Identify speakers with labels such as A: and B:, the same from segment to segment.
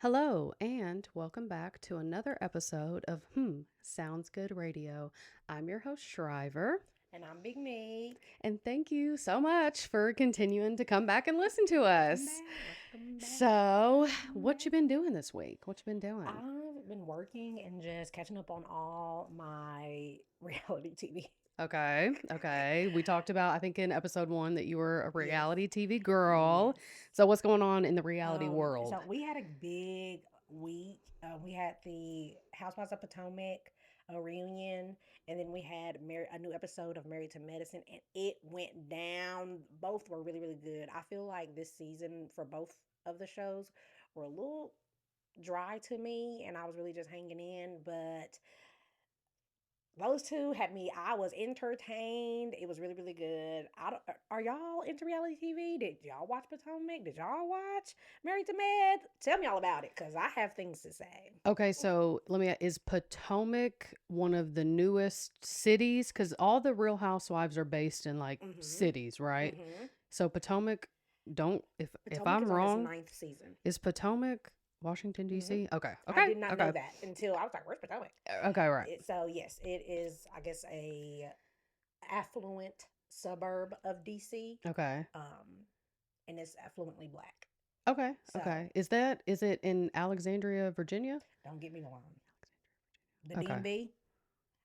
A: Hello, and welcome back to another episode of Sounds Good Radio. I'm your host, Shriver,
B: And I'm Big Meek.
A: and thank you so much for continuing to come back and listen to
B: Welcome
A: us.
B: back. Welcome back.
A: So,
B: Welcome
A: what you
B: back.
A: been doing this week? What you been doing?
B: I've been working and just catching up on all my reality TV.
A: Okay. We talked about, I think, in episode 1 that you were a
B: Yes.
A: reality TV girl.
B: Yes.
A: So, what's going on in the reality world?
B: So we had a big week. We had the Housewives of Potomac a reunion, and then we had a new episode of Married to Medicine, and it went down. Both were really, really good. I feel like this season for both of the shows were a little dry to me, and I was really just hanging in, but those two had me. I was entertained. It was really, really good. I don't, are y'all into reality TV? Did y'all watch Potomac? Did y'all watch Married to Med? Tell me all about it, because I have things to say.
A: Okay, so let me, is Potomac one of the newest cities? Because all the Real Housewives are based in like
B: Mm-hmm.
A: cities, right?
B: Mm-hmm.
A: So Potomac, don't, if
B: Potomac
A: I'm
B: is on its
A: wrong,
B: ninth season.
A: is Potomac Washington,
B: Mm-hmm.
A: D.C.? Okay,
B: I
A: okay,
B: did not know
A: okay,
B: that until I was like, "Where's Potomac?"
A: okay, right.
B: So yes, it is. I guess a affluent suburb of DC,
A: Okay,
B: and it's affluently black.
A: okay,
B: So
A: okay. Is it in Alexandria, Virginia?
B: don't get me wrong. The
A: Okay.
B: DMV,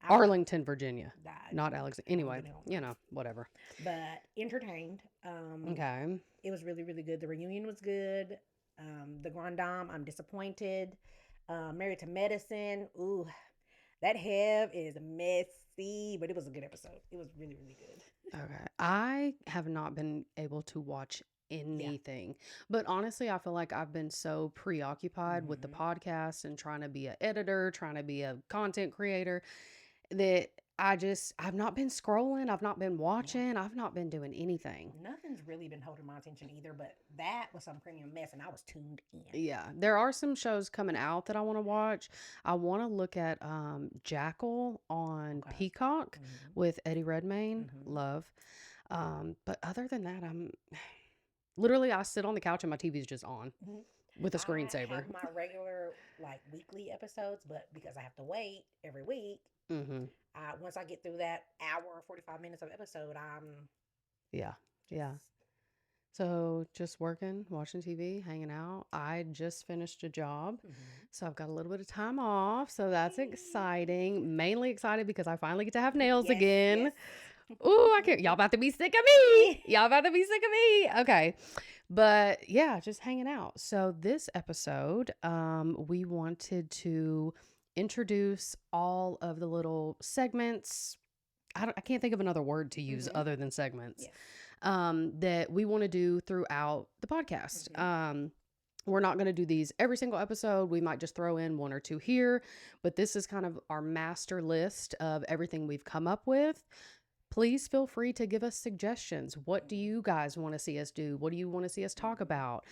B: I don't.
A: Arlington, Virginia,
B: I
A: not Alexandria.
B: don't
A: Anyway,
B: get me wrong.
A: whatever.
B: But entertained.
A: Okay.
B: It was really, really good. The reunion was good. The Grand Dame, I'm disappointed. Married to Medicine, ooh, that Hev is messy, but it was a good episode. It was really, really good.
A: Okay. I have not been able to watch
B: Yeah.
A: anything. But honestly, I feel like I've been so preoccupied with the
B: Mm-hmm.
A: podcast and trying to be an editor, trying to be a content creator that I've not been scrolling, I've not been
B: Yeah.
A: watching, I've not been doing anything.
B: Nothing's really been holding my attention either, but that was some premium mess, and I was tuned in.
A: Yeah, there are some shows coming out that I want to watch. I want to look at Jackal on
B: Okay.
A: Peacock
B: Mm-hmm.
A: with Eddie Redmayne.
B: Mm-hmm.
A: Love. But other than that, I'm literally I sit on the couch and my TV's just on
B: Mm-hmm.
A: with a
B: I
A: screensaver.
B: have my regular like weekly episodes, but because I have to wait every week,
A: Mm-hmm.
B: once I get through that hour or 45 minutes of episode, I'm
A: Yeah.
B: just
A: Yeah. So just working, watching TV, hanging out. I just finished a job.
B: mm-hmm.
A: So I've got a little bit of time off. So that's
B: Yay.
A: exciting. Mainly excited because I finally get to have nails
B: Yes,
A: again.
B: yes.
A: Ooh, I can't. Y'all about to be sick of me. Y'all about to be sick of me. Okay. But yeah, just hanging out. So this episode, we wanted to introduce all of the little segments. I can't think of another word to use
B: Mm-hmm.
A: other than segments
B: Yes.
A: that we want to do throughout the podcast.
B: Mm-hmm.
A: We're not going to do these every single episode. We might just throw in one or two here, but this is kind of our master list of everything we've come up with. Please feel free to give us suggestions. What do you guys want to see us do? What do you want to see us talk
B: Mm-hmm.
A: about?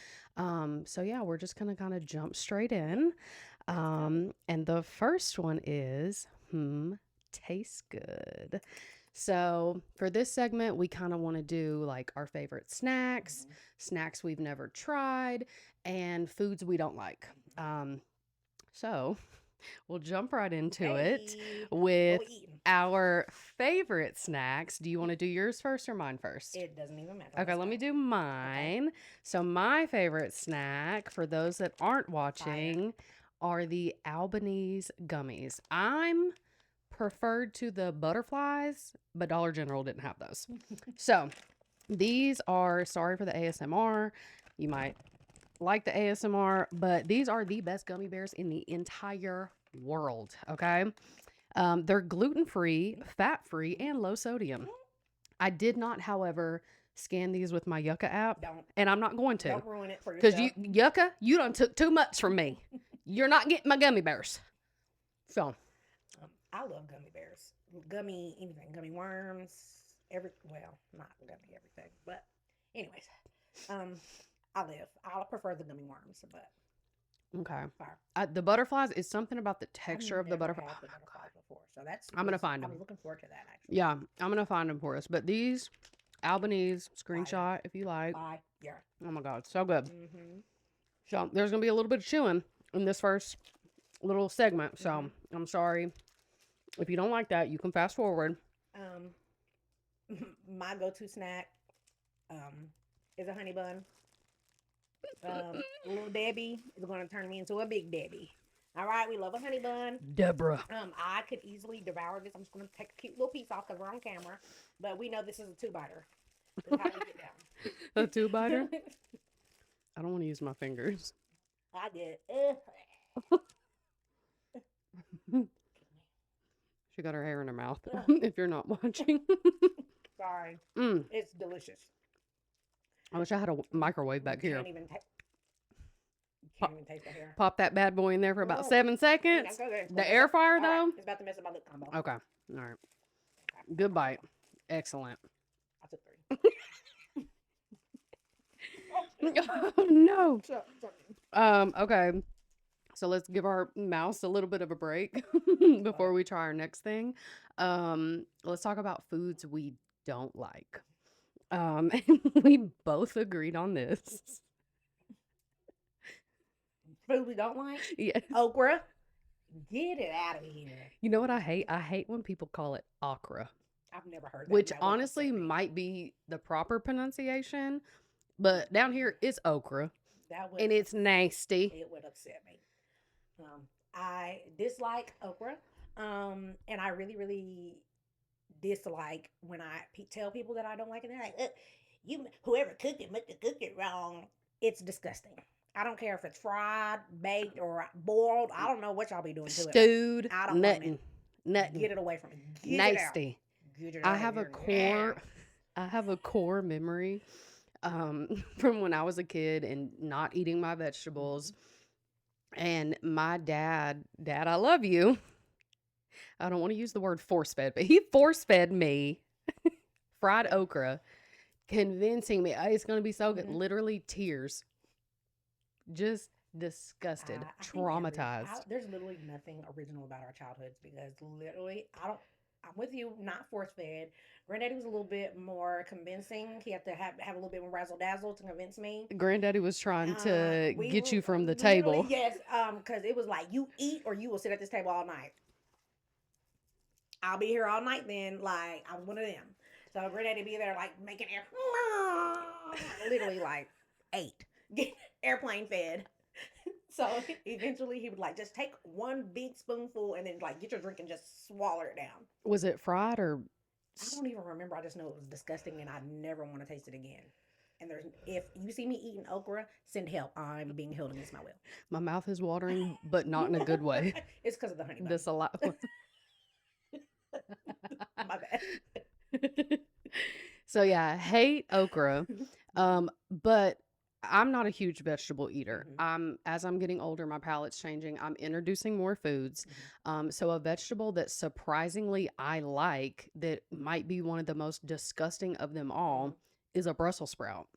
A: So yeah, we're just going to kind of jump straight in.
B: Let's go.
A: And the first one is, tastes good. So for this segment, we kind of want to do like our favorite snacks,
B: Mm-hmm.
A: snacks we've never tried, and foods we don't like. So we'll jump right into it
B: Okay. What
A: with
B: we eating?
A: our favorite snacks. Do you want to do yours first or mine first?
B: It doesn't even matter.
A: Okay,
B: Let's
A: let
B: go.
A: me do
B: Okay.
A: mine. So, my favorite snack for those that aren't
B: Fire.
A: watching are the Albanese gummies. I'm preferred to the butterflies, but Dollar General didn't have those. So, these are, sorry for the ASMR. You might like the ASMR, but these are the best gummy bears in the entire world. Okay. They're gluten free, fat free, and low sodium. I did not, however, scan these with my Yucca app,
B: Don't
A: and I'm not going to
B: don't ruin it for
A: because
B: yourself.
A: Yucca, you done took too much from me. You're not getting my gummy bears. So,
B: I love gummy bears. Gummy anything. Gummy worms. Not gummy everything. But anyways. Um I prefer the gummy worms, but
A: okay.
B: fire.
A: The butterflies is something about the
B: I've
A: texture of the
B: never
A: butterfly.
B: had
A: Oh
B: the
A: my God.
B: butterflies before. So that's
A: I'm going to find
B: I'm
A: them.
B: looking forward to that actually.
A: Yeah, I'm going to find them for us. But these Albanese
B: Fire.
A: screenshot if you like.
B: Fire.
A: Oh my God, so good.
B: Mm-hmm.
A: So there's gonna be a little bit of chewing in this first little segment. So I'm sorry if you don't like that. You can fast forward.
B: Um, my go-to snack is a honey bun. Little Debbie is going to turn me into a Big Debbie. All right, we love a honey bun.
A: Deborah,
B: I could easily devour this. I'm just going to take a cute little piece off because we're on camera, but we know this is a two-biter. This is how we get down.
A: a 2-biter. I don't want to use my fingers.
B: I get.
A: She got her hair in her mouth. If you're not watching,
B: Sorry, it's delicious.
A: I wish I had a microwave back here.
B: Can't even taste the hair.
A: Pop that bad boy in there for about 7 seconds. The air fryer, though?
B: Right, it's about to mess up my lip combo.
A: Okay. All right. Good bite. Excellent.
B: I took 3.
A: Oh, no. Okay. So let's give our mouse a little bit of a break before we try our next thing. Let's talk about foods we don't like. We both agreed on this.
B: Food we don't like?
A: Yes.
B: Okra. Get it out of here.
A: You know what I hate? I hate when people call it okra.
B: I've never heard that.
A: Which honestly might be the proper pronunciation. But down here, it's okra. And it's nasty.
B: It would upset me. I dislike okra. And I really, really dislike when I tell people that I don't like it. They're like, whoever cooked it must have cooked it wrong. It's disgusting. I don't care if it's fried, baked, or boiled. I don't know what y'all be doing to it.
A: Stewed.
B: I don't
A: nothing.
B: want it.
A: Nothing.
B: Get it away from me. Get
A: nasty.
B: Get it out.
A: I have a core. I have a core memory from when I was a kid and not eating my vegetables. And my dad, I love you. I don't want to use the word force fed, but he force fed me fried okra, convincing me it's going to be so good. Literally tears. Just disgusted, traumatized.
B: There's literally nothing original about our childhoods because literally, I'm with you, not force fed. Granddaddy was a little bit more convincing. He had to have a little bit more razzle dazzle to convince me.
A: Granddaddy was trying to get you from the table.
B: Yes, because it was like, you eat or you will sit at this table all night. I'll be here all night then. Like, I was one of them. So Granddaddy be there like making air, literally like 8. Get airplane fed. So eventually he would like just take one big spoonful and then like get your drink and just swallow it down.
A: Was it fried or?
B: I don't even remember. I just know it was disgusting and I never want to taste it again. And if you see me eating okra, send help. I'm being held against my will.
A: My mouth is watering, but not in a good way.
B: It's because of the honey bun.
A: This a lot.
B: My bad.
A: So yeah, I hate okra. But I'm not a huge vegetable eater. As I'm getting older, my palate's changing. I'm introducing more foods. So a vegetable that surprisingly I like, that might be one of the most disgusting of them all, is a Brussels sprout.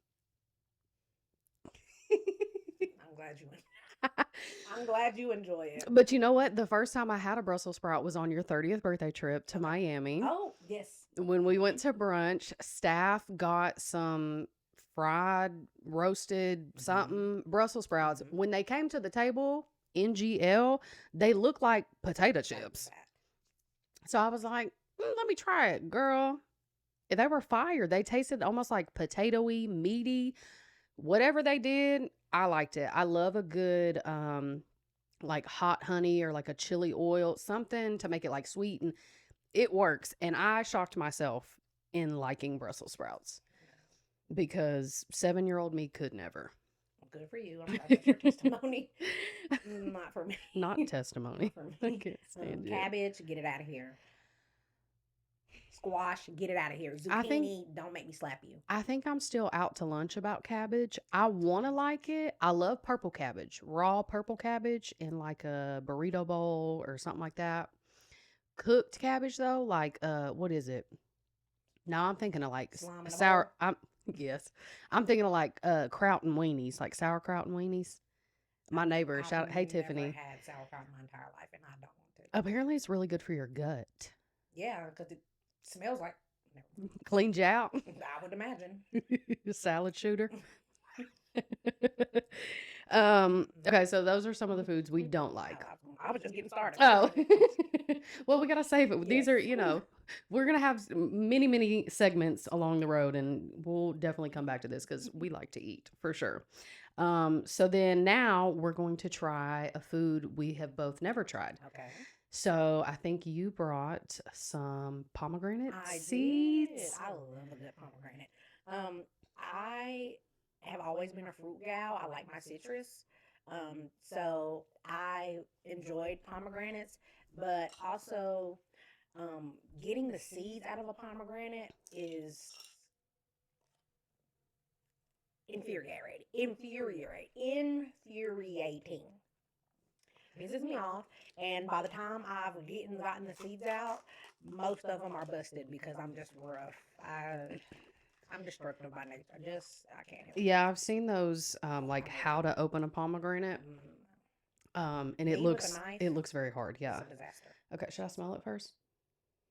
B: I'm glad you enjoy it.
A: But you know what? The first time I had a Brussels sprout was on your 30th birthday trip to Miami.
B: Oh, yes.
A: When we went to brunch, staff got some fried, roasted, something, Brussels sprouts. When they came to the table, NGL, they looked like potato chips. So I was like, let me try it, girl. They were fire. They tasted almost like potato-y, meaty. Whatever they did, I liked it. I love a good like hot honey or like a chili oil, something to make it like sweet, and it works. And I shocked myself in liking Brussels sprouts because 7-year-old me could never.
B: Good for you. I'm glad that's your testimony. Not for me.
A: Not testimony.
B: Not for me.
A: I can't stand it.
B: Cabbage, get it out of here. Squash, get it out of here. Zucchini, don't make me slap you.
A: I think I'm still out to lunch about cabbage. I want to like it. I love purple cabbage, raw purple cabbage in like a burrito bowl or something like that. Cooked cabbage though, like what is it? No, I'm thinking of like sour. I'm thinking of like kraut and weenies, like sauerkraut and weenies. My neighbor, hey Tiffany.
B: I've had sauerkraut my entire life, and I don't want to.
A: Apparently, it's really good for your gut.
B: Yeah, because it smells like
A: cleans you out.
B: I would imagine.
A: Salad shooter. Okay, so those are some of the foods we don't like.
B: I was just getting started.
A: Oh, well, we gotta save it. These
B: Yes.
A: are, we're gonna have many, many segments along the road, and we'll definitely come back to this because we like to eat for sure. So then now we're going to try a food we have both never tried.
B: Okay.
A: So I think you brought some pomegranate
B: I did.
A: seeds.
B: I love a good pomegranate. I have always been a fruit gal. I like my citrus. So I enjoyed pomegranates, but also getting the seeds out of a pomegranate is infuriating. Pisses me off. And by the time I've gotten the seeds out, most of them are busted because I'm just rough. I'm destructive by nature. I can't help it.
A: Yeah, I've seen those like how to open a pomegranate. And
B: Me with a knife,
A: it looks very hard. Yeah.
B: It's a disaster.
A: Okay, should I smell it first?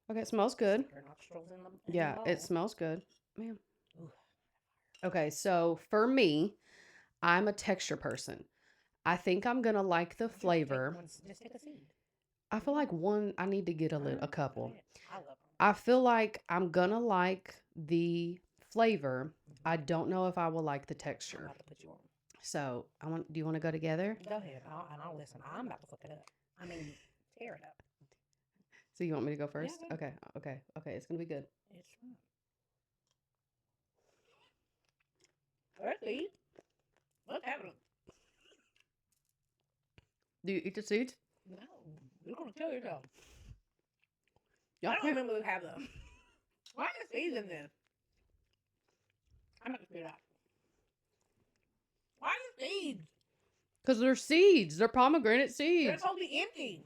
A: Okay, it smells good.
B: Stick your nostrils in the
A: Yeah,
B: bowl.
A: it smells good. Man.
B: Ooh.
A: Okay, so for me, I'm a texture person. I think I'm gonna like the flavor.
B: Just take a seed.
A: I feel like I need to get a couple.
B: I love them.
A: I feel like I'm gonna like the flavor. I don't know if I will like the
B: I'm
A: texture.
B: about to put you on.
A: So do you want to go together?
B: Go ahead. I'll listen. I'm about to fuck it up. I mean, tear it up.
A: So you want me to go first?
B: Yeah,
A: Okay. It's gonna be good.
B: It's let's eat. What's happening?
A: Do you eat the seeds?
B: No, you're gonna kill yourself.
A: Y'all
B: I don't
A: can't.
B: remember we have them. Why are the seeds in this? I'm not gonna figure it out. Why are the seeds?
A: Because they're seeds. They're pomegranate
B: They're
A: seeds.
B: supposed to be empty.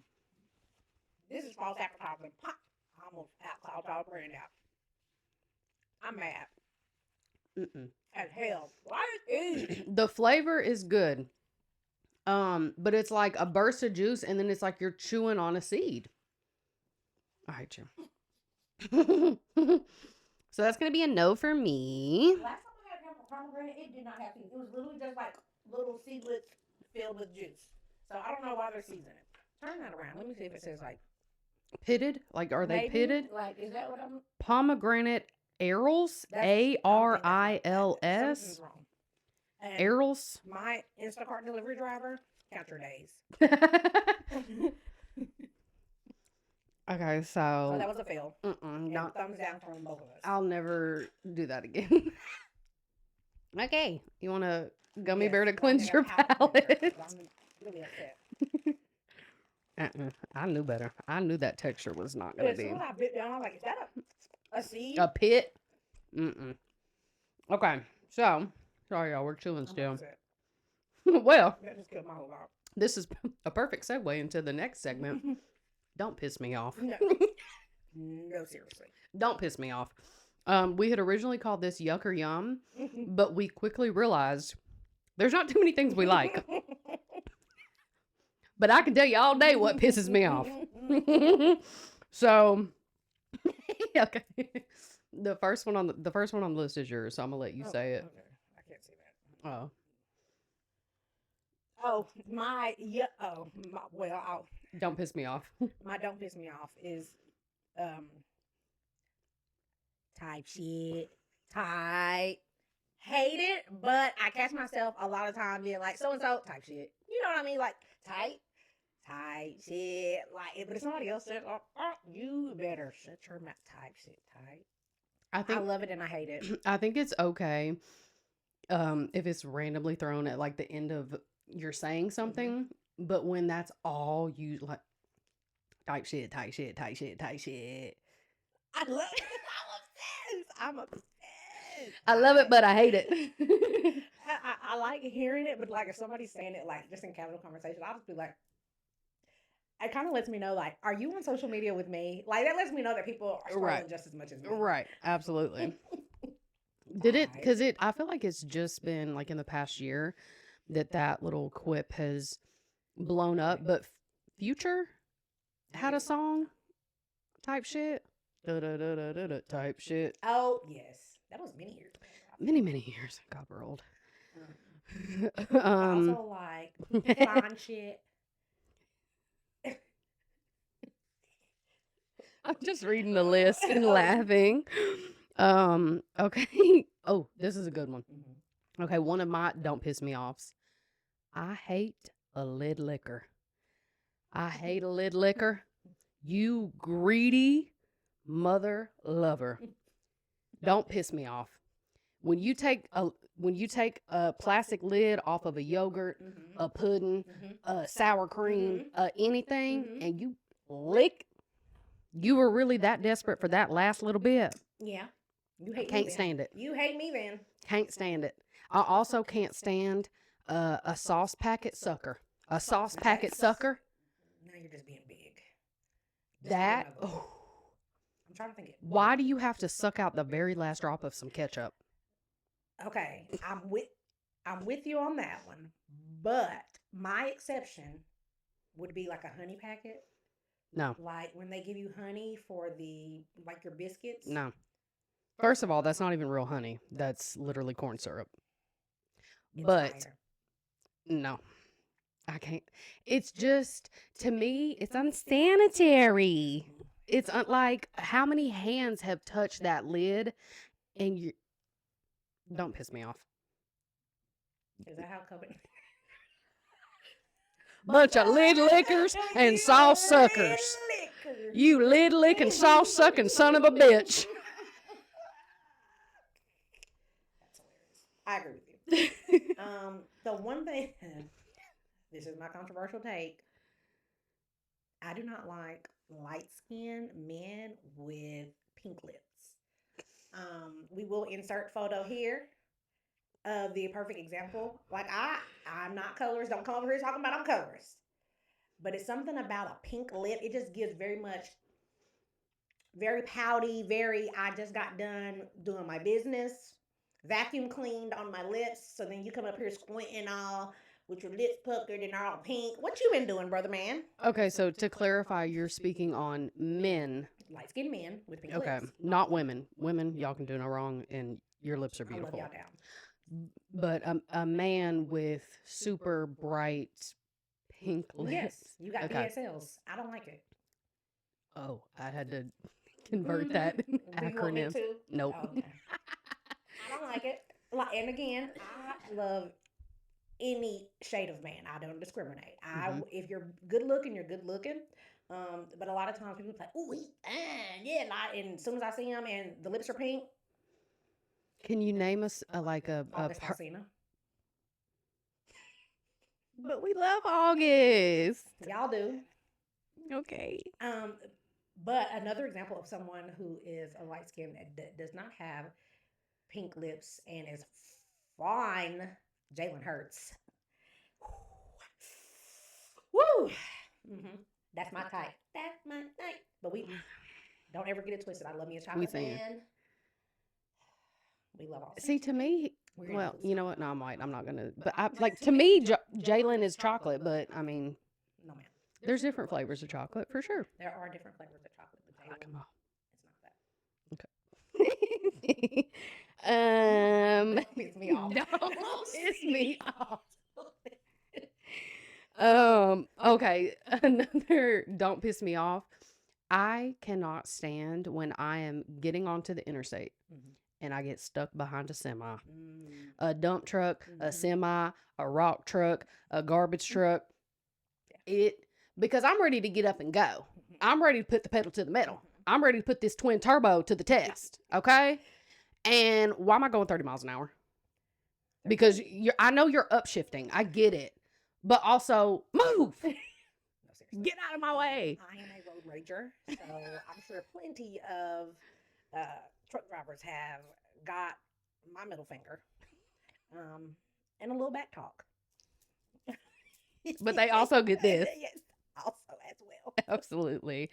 B: This is false advertising. Pop. I almost out all brand out. I'm mad as hell. Why is seeds?
A: The flavor is good. But it's like a burst of juice, and then it's like you're chewing on a seed. I hate you. So that's gonna be a no for me.
B: Last time I had pomegranate, it did not have seeds. It was literally just like little seedlets filled with juice. So I don't know why they're seeds in it. Turn that around. Let me see if it says like
A: Pitted? Like, are they
B: maybe,
A: pitted?
B: Like, is that what I'm?
A: Pomegranate arils?
B: That's-
A: ARILS?
B: Something's wrong. And
A: Arils?
B: my Instacart delivery driver, count your days.
A: Okay,
B: So
A: so
B: that was a fail. And
A: not.
B: thumbs down from both of us.
A: I'll never do that again. Okay, you want a gummy
B: Yes,
A: bear to
B: I
A: cleanse
B: think
A: your
B: I'm out of here.
A: palate?
B: I'm really upset.
A: I knew better. I knew that texture was not gonna
B: As
A: be
B: soon as I bit down, I was like, is that a seed?
A: a pit. Okay, so sorry, y'all. We're chewing
B: I'm
A: still.
B: upset.
A: Well,
B: That just killed my whole vibe.
A: this is a perfect segue into the next segment. Don't piss me off.
B: No. No, seriously.
A: Don't piss me off. We had originally called this Yuck or Yum, but we quickly realized there's not too many things we like. But I can tell you all day what pisses me off. So, okay. The first one on the list is yours, so I'm gonna let you say it.
B: Okay. I can't see that.
A: Oh,
B: Oh, well,
A: don't piss me off.
B: my don't piss me off is type shit. Type. Hate it, but I catch myself a lot of time being like, so and so, type shit. You know what I mean? Like, type shit. Like, but if somebody else says, you better shut your mouth. Type shit, type. I love it and I hate it.
A: I think it's okay if it's randomly thrown at like the end of you're saying something, but when that's all you like, type shit.
B: I love it. I'm obsessed.
A: I love it, but I hate it.
B: I like hearing it, but like if somebody's saying it like just in casual conversation, I'll just be like, it kind of lets me know like, are you on social media with me? Like that lets me know that people are scrolling just as much as me.
A: Right, absolutely. Did it? Because I feel like it's just been like in the past year that little quip has blown up. But Future had a song, type shit, type shit.
B: Oh yes, that was many years ago.
A: Many years. God, we're old.
B: I
A: um,
B: also like fine shit.
A: I'm just reading the list and laughing. Okay. Oh, this is a good one.
B: Mhm.
A: Okay, one of my don't piss me offs. I hate a lid liquor. I hate a lid liquor. You greedy mother lover. Don't piss me off. When you take a plastic lid off of a yogurt,
B: Mhm.
A: a pudding,
B: Mhm.
A: sour cream, anything,
B: Mhm.
A: and you lick, you were really that desperate for that last little bit.
B: Yeah. You
A: I
B: hate me
A: can't
B: then.
A: stand it.
B: You hate me then.
A: Can't stand it. I also can't stand a sauce packet sucker. A sauce packet
B: That's
A: sucker.
B: now you're just being big. Just give me
A: That.
B: another one.
A: Oh,
B: I'm trying to think.
A: why do you have to suck out the very last drop of some ketchup?
B: Okay, I'm with you on that one, but my exception would be like a honey packet,
A: No,
B: like when they give you honey for the like your biscuits.
A: no. First of all, that's not even real honey. That's literally corn syrup.
B: It's
A: But
B: fire.
A: no, I can't. It's just, to me, it's unsanitary. It's like, how many hands have touched that lid and you don't piss me off.
B: Is that how COVID?
A: Bunch of lid lickers and sauce suckers. You lid licking, sauce sucking son of a bitch.
B: That's hilarious. I agree with you. The one thing, this is my controversial take. I do not like light skinned men with pink lips. We will insert photo here of the perfect example. Like I'm not colorist. Don't come over here talking about I'm colorist. But it's something about a pink lip. It just gives very much, very pouty, very, I just got done doing my business, vacuum cleaned on my lips. So then you come up here squinting all with your lips puckered and all pink. What you been doing, brother man?
A: Okay, so to clarify, you're speaking on men.
B: Light skinned men with pink
A: Okay,
B: lips.
A: not women. Women, y'all can do no wrong, and your lips are
B: I love
A: beautiful.
B: y'all down.
A: But a man with super bright pink lips.
B: Yes, you got
A: Okay.
B: DSLs. I don't like it.
A: Oh, I had to convert that
B: Do you want me
A: acronym.
B: to?
A: Nope.
B: Oh, okay. I don't like it. Like, and again, I love any shade of man. I don't discriminate.
A: Mhm.
B: If you're good looking, you're good looking. But a lot of times people say, "Oh, yeah," and as soon as I see him and the lips are pink,
A: Can you name us like a
B: August Alsina.
A: But we love August.
B: Y'all do.
A: Okay.
B: Um, but another example of someone who is a light skin that does not have pink lips and is fine, Jalen Hurts. Woo! Mm-hmm. That's my type. That's my type. But we don't ever get it twisted. I love me a chocolate
A: saying.
B: man. We love all.
A: See, to me,
B: We're gonna
A: well,
B: lose.
A: you know what? No, I'm white. I'm not gonna. But I like, to me, Jalen is chocolate. But I mean,
B: No, ma'am.
A: there's different flavors of chocolate for sure.
B: There are different flavors of chocolate, but
A: Oh,
B: Jalen,
A: come
B: it's not
A: on.
B: that. Don't piss me off.
A: Don't piss me off. Okay. Another don't piss me off. I cannot stand when I am getting onto the interstate
B: Mhm.
A: and I get stuck behind a semi,
B: Mm.
A: a dump truck, a
B: Mhm.
A: semi, a rock truck, a garbage truck. Because I'm ready to get up and go. I'm ready to put the pedal to the metal. I'm ready to put this twin turbo to the test. Okay. And why am I going 30 miles an hour? Because I know you're upshifting. I get it. But also, move.
B: No, seriously.
A: Get out of my way.
B: I am a road rager, so I'm sure plenty of truck drivers have got my middle finger, and a little back talk.
A: But they also get this.
B: Yes, also as well.
A: Absolutely.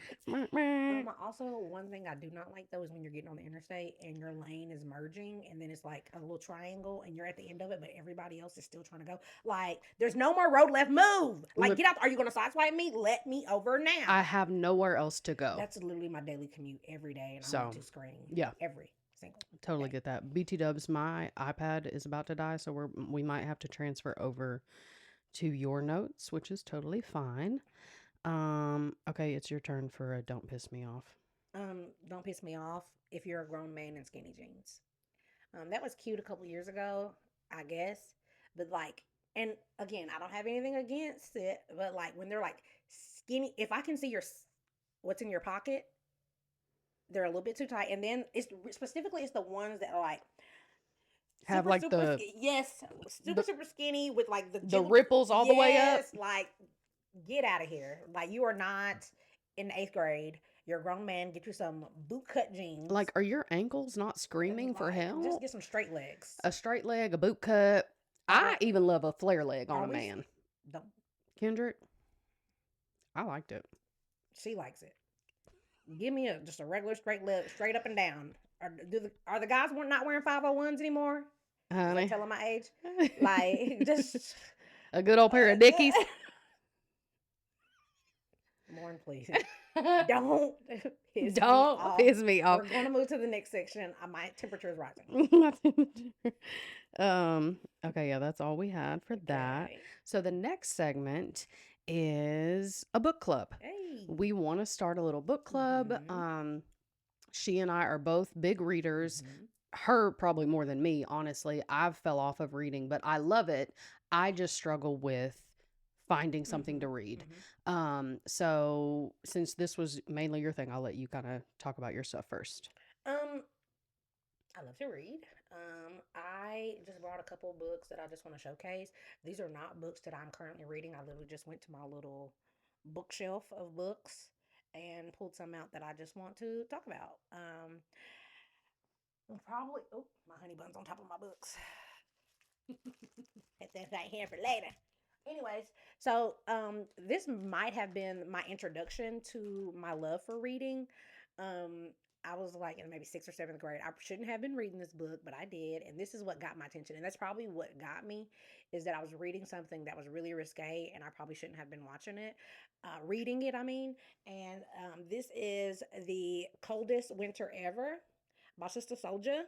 B: Also, one thing I do not like though is when you're getting on the interstate and your lane is merging, and then it's like a little triangle, and you're at the end of it, but everybody else is still trying to go. Like, there's no more road left. Move! Like, get out! Are you going to sideswipe me? Let me over now.
A: I have nowhere else to go.
B: That's literally my daily commute every day, and I
A: So,
B: want to scream.
A: yeah.
B: Every single.
A: Totally
B: Okay.
A: get that. BT Dubs, my iPad is about to die, so we might have to transfer over to your notes, which is totally fine. Okay, it's your turn for a don't piss me off.
B: Don't piss me off if you're a grown man in skinny jeans. That was cute a couple years ago, I guess. But like, and again, I don't have anything against it. But like when they're like skinny, if I can see what's in your pocket, they're a little bit too tight. And then it's specifically it's the ones that are like
A: Have
B: super
A: like
B: super skinny. Yes, super
A: the
B: super skinny with like the
A: the
B: jiggle.
A: ripples all the way up.
B: Yes, like get out of here. Like you are not in the eighth grade. You're a grown man. Get you some boot cut jeans.
A: Like, are your ankles not screaming for
B: Like just
A: help?
B: get some straight legs.
A: A straight leg, a boot cut. I
B: Are
A: even love a flare leg on
B: are
A: a
B: we?
A: man.
B: Don't.
A: Kendrick, I liked it.
B: She likes it. Give me just a regular straight leg, straight up and down. Are the guys not wearing 501s anymore? Is that
A: Honey.
B: telling my age? Like just
A: A good old pair of Dickies.
B: Lauren, please don't piss me
A: Don't
B: off.
A: piss me off.
B: We're going to move to the next section. My temperature is rising.
A: Okay, yeah, that's all we had for that.
B: Okay.
A: So the next segment is a book club.
B: Hey.
A: We want to start a little book club.
B: Mhm.
A: She and I are both big readers.
B: Mhm.
A: Her probably more than me, honestly. I've fell off of reading, but I love it. I just struggle with finding something to
B: Mhm.
A: read.
B: Mhm.
A: So since this was mainly your thing, I'll let you kind of talk about your stuff first.
B: Um, I love to read. I just brought a couple books that I just want to showcase. These are not books that I'm currently reading. I literally just went to my little bookshelf of books and pulled some out that I just want to talk about. Probably. Oh, my honey bun's on top of my books. Get that right here for later. Anyways, so this might have been my introduction to my love for reading. I was like in maybe sixth or seventh grade. I shouldn't have been reading this book, but I did, and this is what got my attention. And that's probably what got me is that I was reading something that was really risque, and I probably shouldn't have been watching it, reading it. I mean, and this is The Coldest Winter Ever by Sister Soldier.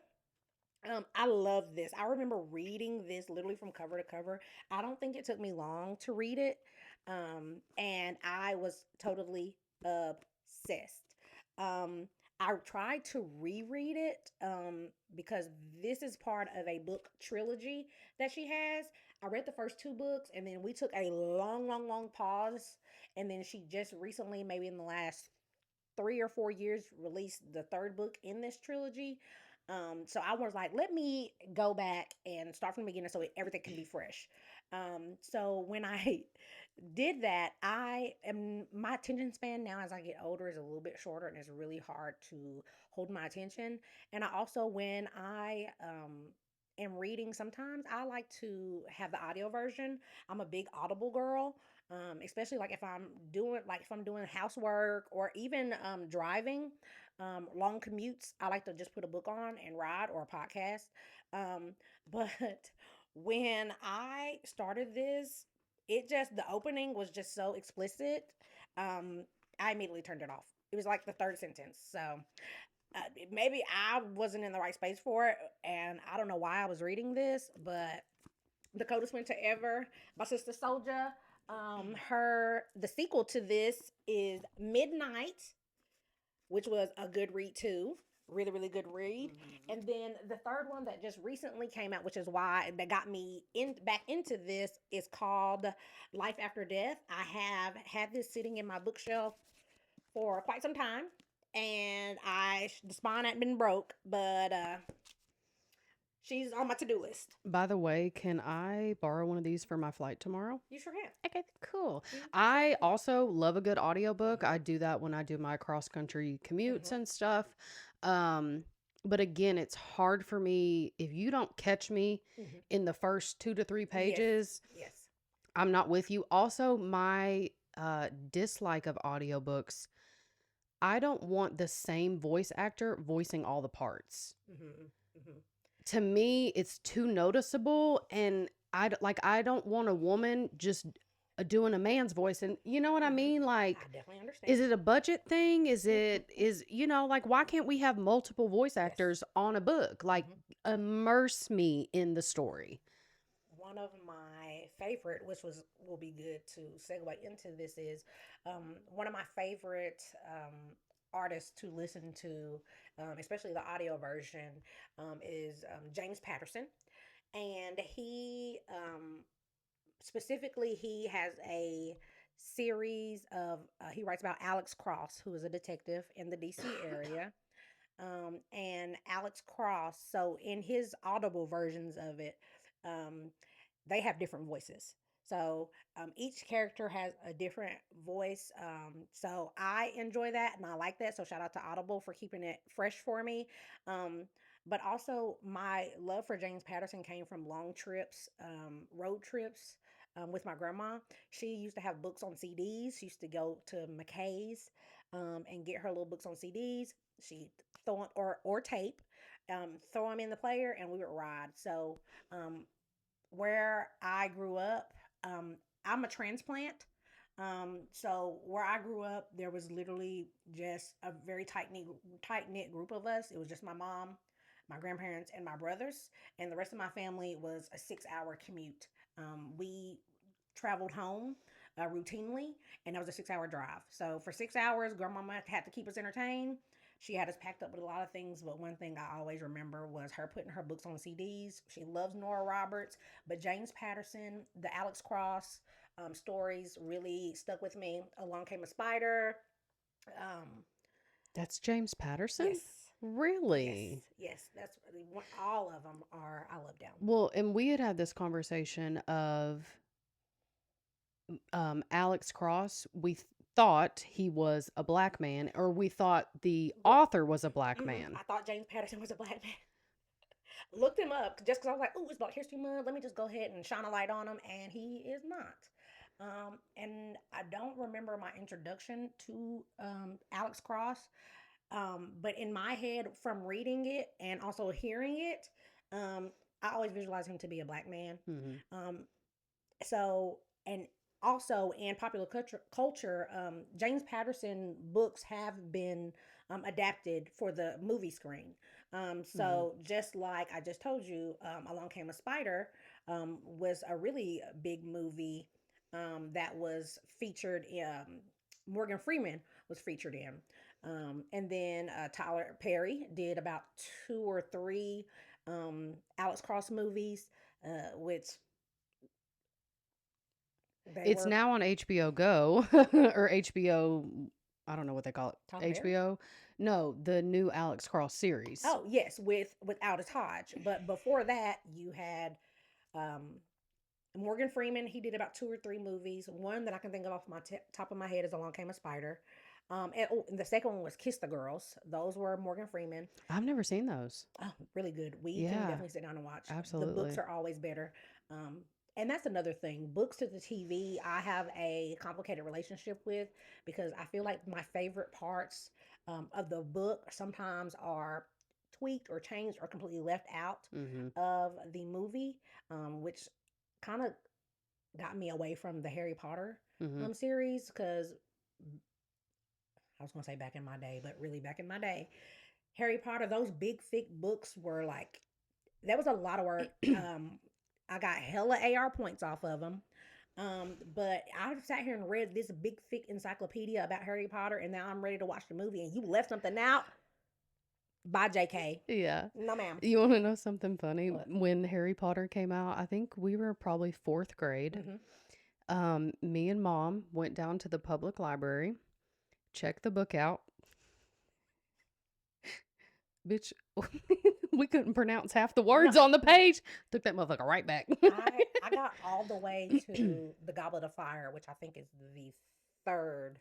B: I love this. I remember reading this literally from cover to cover. I don't think it took me long to read it. And I was totally obsessed. I tried to reread it because this is part of a book trilogy that she has. I read the first two books and then we took a long, long, long pause. And then she just recently, maybe in the last 3 or 4 years, released the third book in this trilogy. So I was like, let me go back and start from the beginning so everything can be fresh. So when I did that, my attention span now as I get older is a little bit shorter and it's really hard to hold my attention. And I also, when I am reading, sometimes I like to have the audio version. I'm a big Audible girl. Especially like if I'm doing housework or even driving long commutes, I like to just put a book on and ride or a podcast. But when I started this, the opening was just so explicit. Um, I immediately turned it off. It was like the third sentence. So maybe I wasn't in the right space for it, and I don't know why I was reading this, but The Coldest Winter Ever by Sister Soldier. The sequel to this is Midnight, which was a good read too. Really, really good read. And then the third one that just recently came out, which is why that got me back into this, is called Life After Death. I have had this sitting in my bookshelf for quite some time, and the spine had been broke, but she's on my to-do list.
A: By the way, can I borrow one of these for my flight tomorrow?
B: You sure can.
A: Okay, cool. I also love a good audiobook. I do that when I do my cross country commutes and stuff. But again, it's hard for me if you don't catch me in the first 2 to 3 pages.
B: Yes.
A: I'm not with you. Also, my dislike of audiobooks, I don't want the same voice actor voicing all the parts. To me, it's too noticeable, and I don't want a woman just doing a man's voice, and you know what I
B: Hmm.
A: mean?
B: I
A: Like,
B: definitely
A: is
B: understand.
A: it a budget thing? Like, why can't we have multiple voice
B: Yes.
A: actors on a book? Like,
B: Hmm.
A: immerse me in the story.
B: One of my favorite, which was will be good to segue into this, is one of my favorite artists to listen to, especially the audio version, is James Patterson, and he has a series of he writes about Alex Cross, who is a detective in the DC area. And Alex Cross, so in his audible versions of it, um, they have different voices. So each character has a different voice. So I enjoy that and I like that. So shout out to Audible for keeping it fresh for me. Um, but also, my love for James Patterson came from long trips, road trips with my grandma. She used to have books on CDs. She used to go to McKay's and get her little books on CDs. She throw 'em- or tape, throw them in the player, and we would ride. So um, where I grew up, I'm a transplant. So where I grew up, there was literally just a very tight knit group of us. It was just my mom, my grandparents, and my brothers, and the rest of my family was a 6 hour commute. We traveled home routinely, and that was a 6 hour drive. So for 6 hours, grandmama had to keep us entertained. She had us packed up with a lot of things, but one thing I always remember was her putting her books on CDs. She loves Nora Roberts, but James Patterson, the Alex Cross stories really stuck with me. Along Came a Spider. Um,
A: That's James Patterson?
B: yes, yes,
A: Really?
B: yes. All of them are. I love them.
A: Well, and we had this conversation of Alex Cross. Thought he was a black man, or we thought the
B: Well,
A: author was a black man.
B: I thought James Patterson was a black man. Looked him up just because I was like, oh, it's Black History Month. Let me just go ahead and shine a light on him. And he is not. And I don't remember my introduction to Alex Cross. But in my head, from reading it and also hearing it, I always visualize him to be a black man.
A: Hmm.
B: Um, so and also in popular culture, James Patterson books have been adapted for the movie screen.
A: Hmm.
B: So just like I just told you, Along Came a Spider was a really big movie that was featured. Morgan Freeman was featured in. And then Tyler Perry did about two or three Alex Cross movies, which they
A: It's
B: were
A: now on HBO Go or HBO. I don't know what they call it.
B: Tyler Perry.
A: HBO. No, the new Alex Cross series.
B: Oh yes, with Aldous Hodge. But before that, you had um, Morgan Freeman. He did about two or three movies. One that I can think of off my top of my head is Along Came a Spider. And the second one was Kiss the Girls. Those were Morgan Freeman.
A: I've never seen those.
B: Oh, really good. We can
A: Yeah,
B: definitely sit down and watch. The books
A: absolutely.
B: are always better. Um, and that's another thing. Books to the TV, I have a complicated relationship with because I feel like my favorite parts of the book sometimes are tweaked or changed or completely left out
A: Hmm.
B: of the movie, which kind of got me away from the Harry Potter
A: Hmm.
B: series because I was going to say back in my day, but really back in my day, Harry Potter, those big, thick books were like that was a lot of work. I got hella AR points off of them. But I sat here and read this big, thick encyclopedia about Harry Potter, and now I'm ready to watch the movie. And you left something out by JK.
A: Yeah.
B: No, ma'am.
A: You want to know something funny?
B: What?
A: When Harry Potter came out, I think we were probably fourth grade.
B: Mm-hmm.
A: Me and mom went down to the public library, checked the book out. Bitch, we couldn't pronounce half the
B: No,
A: words on the page. Took that motherfucker right back.
B: I got all the way to the Goblet of Fire, which I think is the third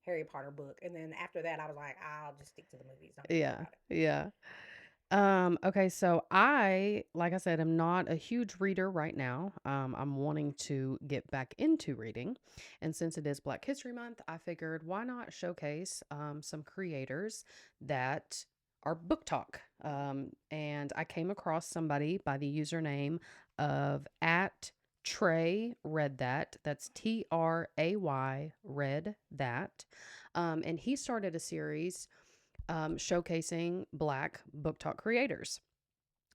B: Harry Potter book, and then after that, I was like, I'll just stick to the movies. Don't even worry
A: Yeah,
B: about it.
A: yeah. Okay, so like I said, I'm not a huge reader right now. I'm wanting to get back into reading. And since it is Black History Month, I figured why not showcase some creators that are book talk. And I came across somebody by the username of at Trey Read That. That's Tray, Read That. And he started a series showcasing Black book talk creators.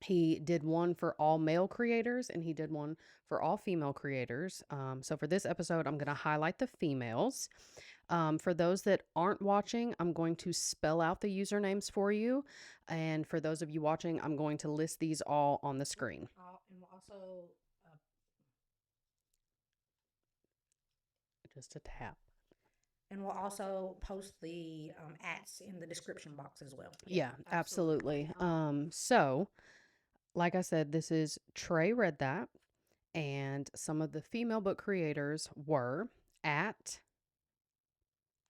A: He did one for all male creators and he did one for all female creators. So for this episode, I'm going to highlight the females. For those that aren't watching, I'm going to spell out the usernames for you. And for those of you watching, I'm going to list these all on the screen.
B: And we'll also,
A: Just a tap.
B: and we'll also post the ads in the description box as well.
A: Yeah, absolutely. So, like I said, this is Trey Read That. And some of the female book creators were at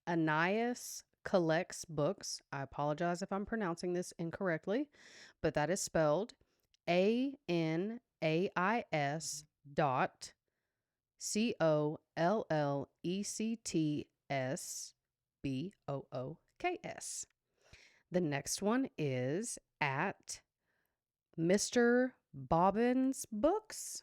A: Anais Collects Books. I apologize if I'm pronouncing this incorrectly, but that is spelled ANAIS dot COLLECTSBOOKS. The next one is at Mr. Bobbins Books.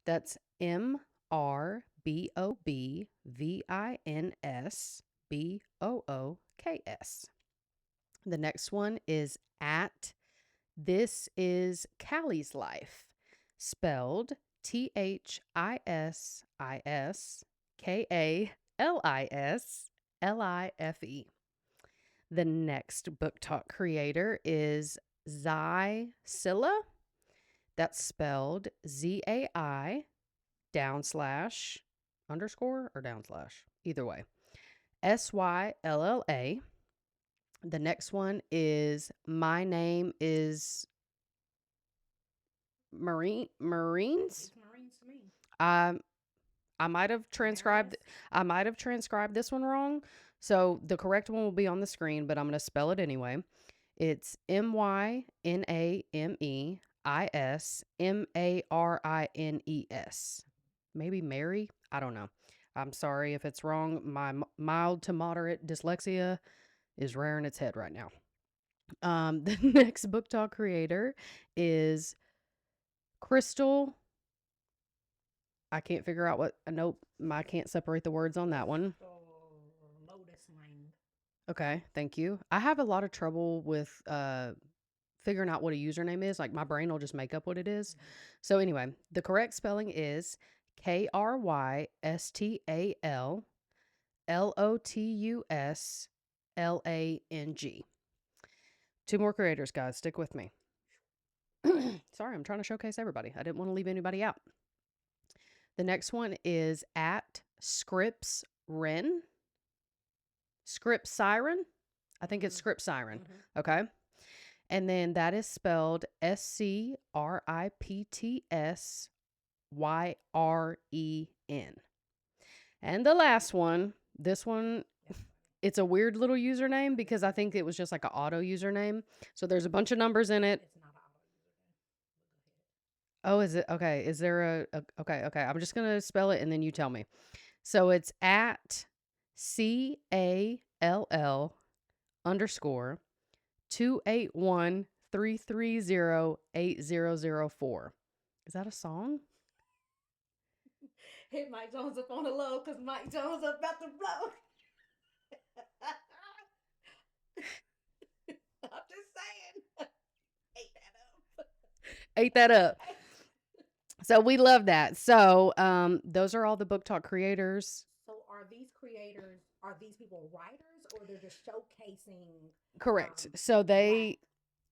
A: That's MRBOBVINSBOOKS. The next one is at This Is Callie's Life, spelled THISISKALISLIFE. The next book talk creator is Zai Scylla. That's spelled ZAI / underscore or / either way. SYLLA. The next one is My Name is Marines.
B: It's Marines to me.
A: I might have transcribed this one wrong. So the correct one will be on the screen, but I'm going to spell it anyway. It's MYNAMEISMARINES. Maybe Mary? I don't know. I'm sorry if it's wrong. My mild to moderate dyslexia is rearing its head right now. The next book talk creator is Crystal. I can't figure out what. Nope, I can't separate the words on that one.
B: Lotus Lane.
A: Okay, thank you. I have a lot of trouble with figuring out what a username is. Like my brain will just make up what it is. So anyway, the correct spelling is KRYSTALLOTUSLANG. Two more creators, guys. Stick with me. Sorry, I'm trying to showcase everybody. I didn't want to leave anybody out. The next one is at Scripts Ren. Script Siren. I think it's Script Siren. Okay. And then that is spelled SCRIPTSYREN. And the last one, this one, it's a weird little username because I think it was just like an auto username. So there's a bunch of numbers in it.
B: It's not an auto username.
A: Oh, is it? Okay. Is there okay. I'm just going to spell it and then you tell me. So it's at CALL underscore 281-330-8004. Is that a song?
B: Hit Mike Jones up on the low because Mike Jones about to blow. I'm just saying.
A: Ate that up. So we love that. So those are all the book talk creators.
B: So are these people writers or they're just showcasing?
A: Correct. So they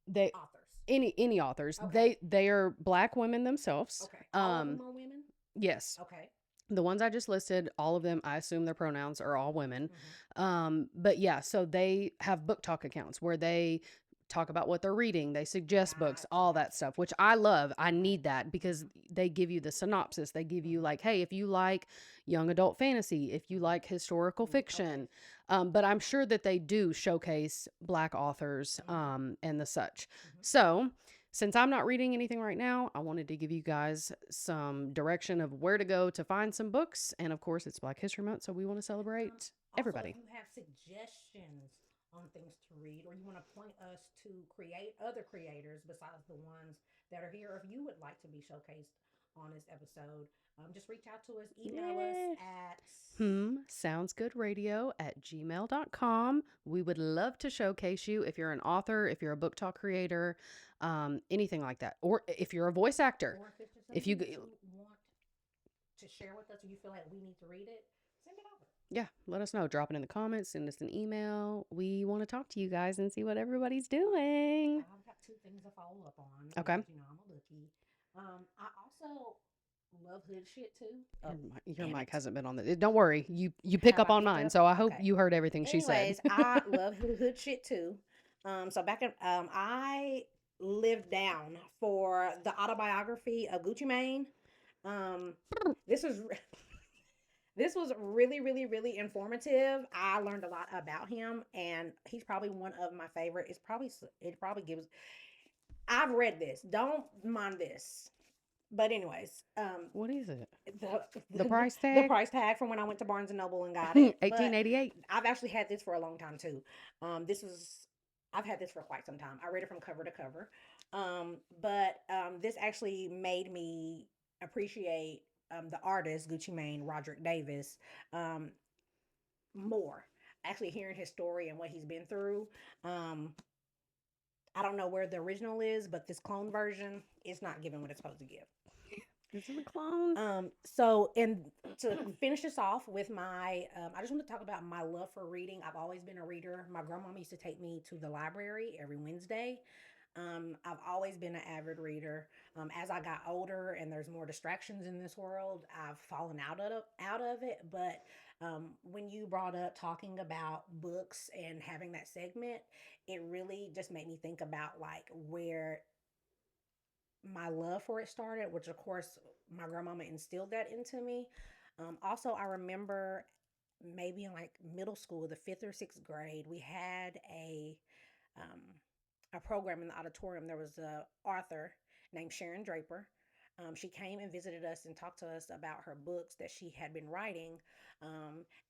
B: authors.
A: Any authors.
B: Okay.
A: They are Black women themselves.
B: Okay. All of them are women?
A: Yes.
B: Okay.
A: The ones I just listed, all of them, I assume their pronouns are all women. But yeah, so they have book talk accounts where they talk about what they're reading. They suggest books, all that stuff, which I love. I need that because they give you the synopsis. They give you like, hey, if you like young adult fantasy, if you like historical fiction. But I'm sure that they do showcase Black authors and the such. So since I'm not reading anything right now, I wanted to give you guys some direction of where to go to find some books. And of course, it's Black History Month, so we want to celebrate everybody.
B: If you have suggestions on things to read, or you want to point us to other creators besides the ones that are here, if you would like to be showcased on this episode, just reach out to us, email us
A: Yeah.
B: at
A: HmmSOUNDSGOOD@gmail.com. We would love to showcase you if you're an author, if you're a book talk creator, anything like that. Or if you're a voice actor.
B: or if it's just
A: If
B: something
A: you,
B: that you want to share with us or you feel like we need to read it, send it over.
A: yeah, let us know. Drop it in the comments, send us an email. We want to talk to you guys and see what everybody's doing.
B: I've got two things to follow up on
A: Okay.
B: because I'm a lookie. I also love hood shit too. Oh,
A: Your
B: damn
A: mic
B: it.
A: hasn't been on the. Don't worry, you pick
B: Have
A: up
B: I
A: on
B: picked
A: mine,
B: up?
A: so I hope
B: Okay.
A: you heard everything she said.
B: Anyways, I love hood shit too. So back in I lived down for the autobiography of Gucci Mane. Um, this was this was really, really, really informative. I learned a lot about him, and he's probably one of my favorite. It probably gives. I've read this. Don't mind this. But anyways,
A: What is it?
B: the
A: The price
B: the
A: tag?
B: price tag from when I went to Barnes and Noble and got it. But
A: 1888.
B: I've actually had this for a long time too. This was I've had this for quite some time. I read it from cover to cover. But this actually made me appreciate the artist Gucci Mane, Roderick Davis, um, more. Actually, hearing his story and what he's been through. Um, I don't know where the original is, but this clone version is not giving what it's supposed to give.
A: Is it a clone?
B: So and to finish this off with I just want to talk about my love for reading. I've always been a reader. My grandma used to take me to the library every Wednesday. I've always been an avid reader. As I got older and there's more distractions in this world, I've fallen out of it. But when you brought up talking about books and having that segment, it really just made me think about like where my love for it started, which of course my grandmama instilled that into me. Also, I remember maybe in like middle school, the fifth or sixth grade, we had um, a program in the auditorium. There was a author named Sharon Draper. She came and visited us and talked to us about her books that she had been writing.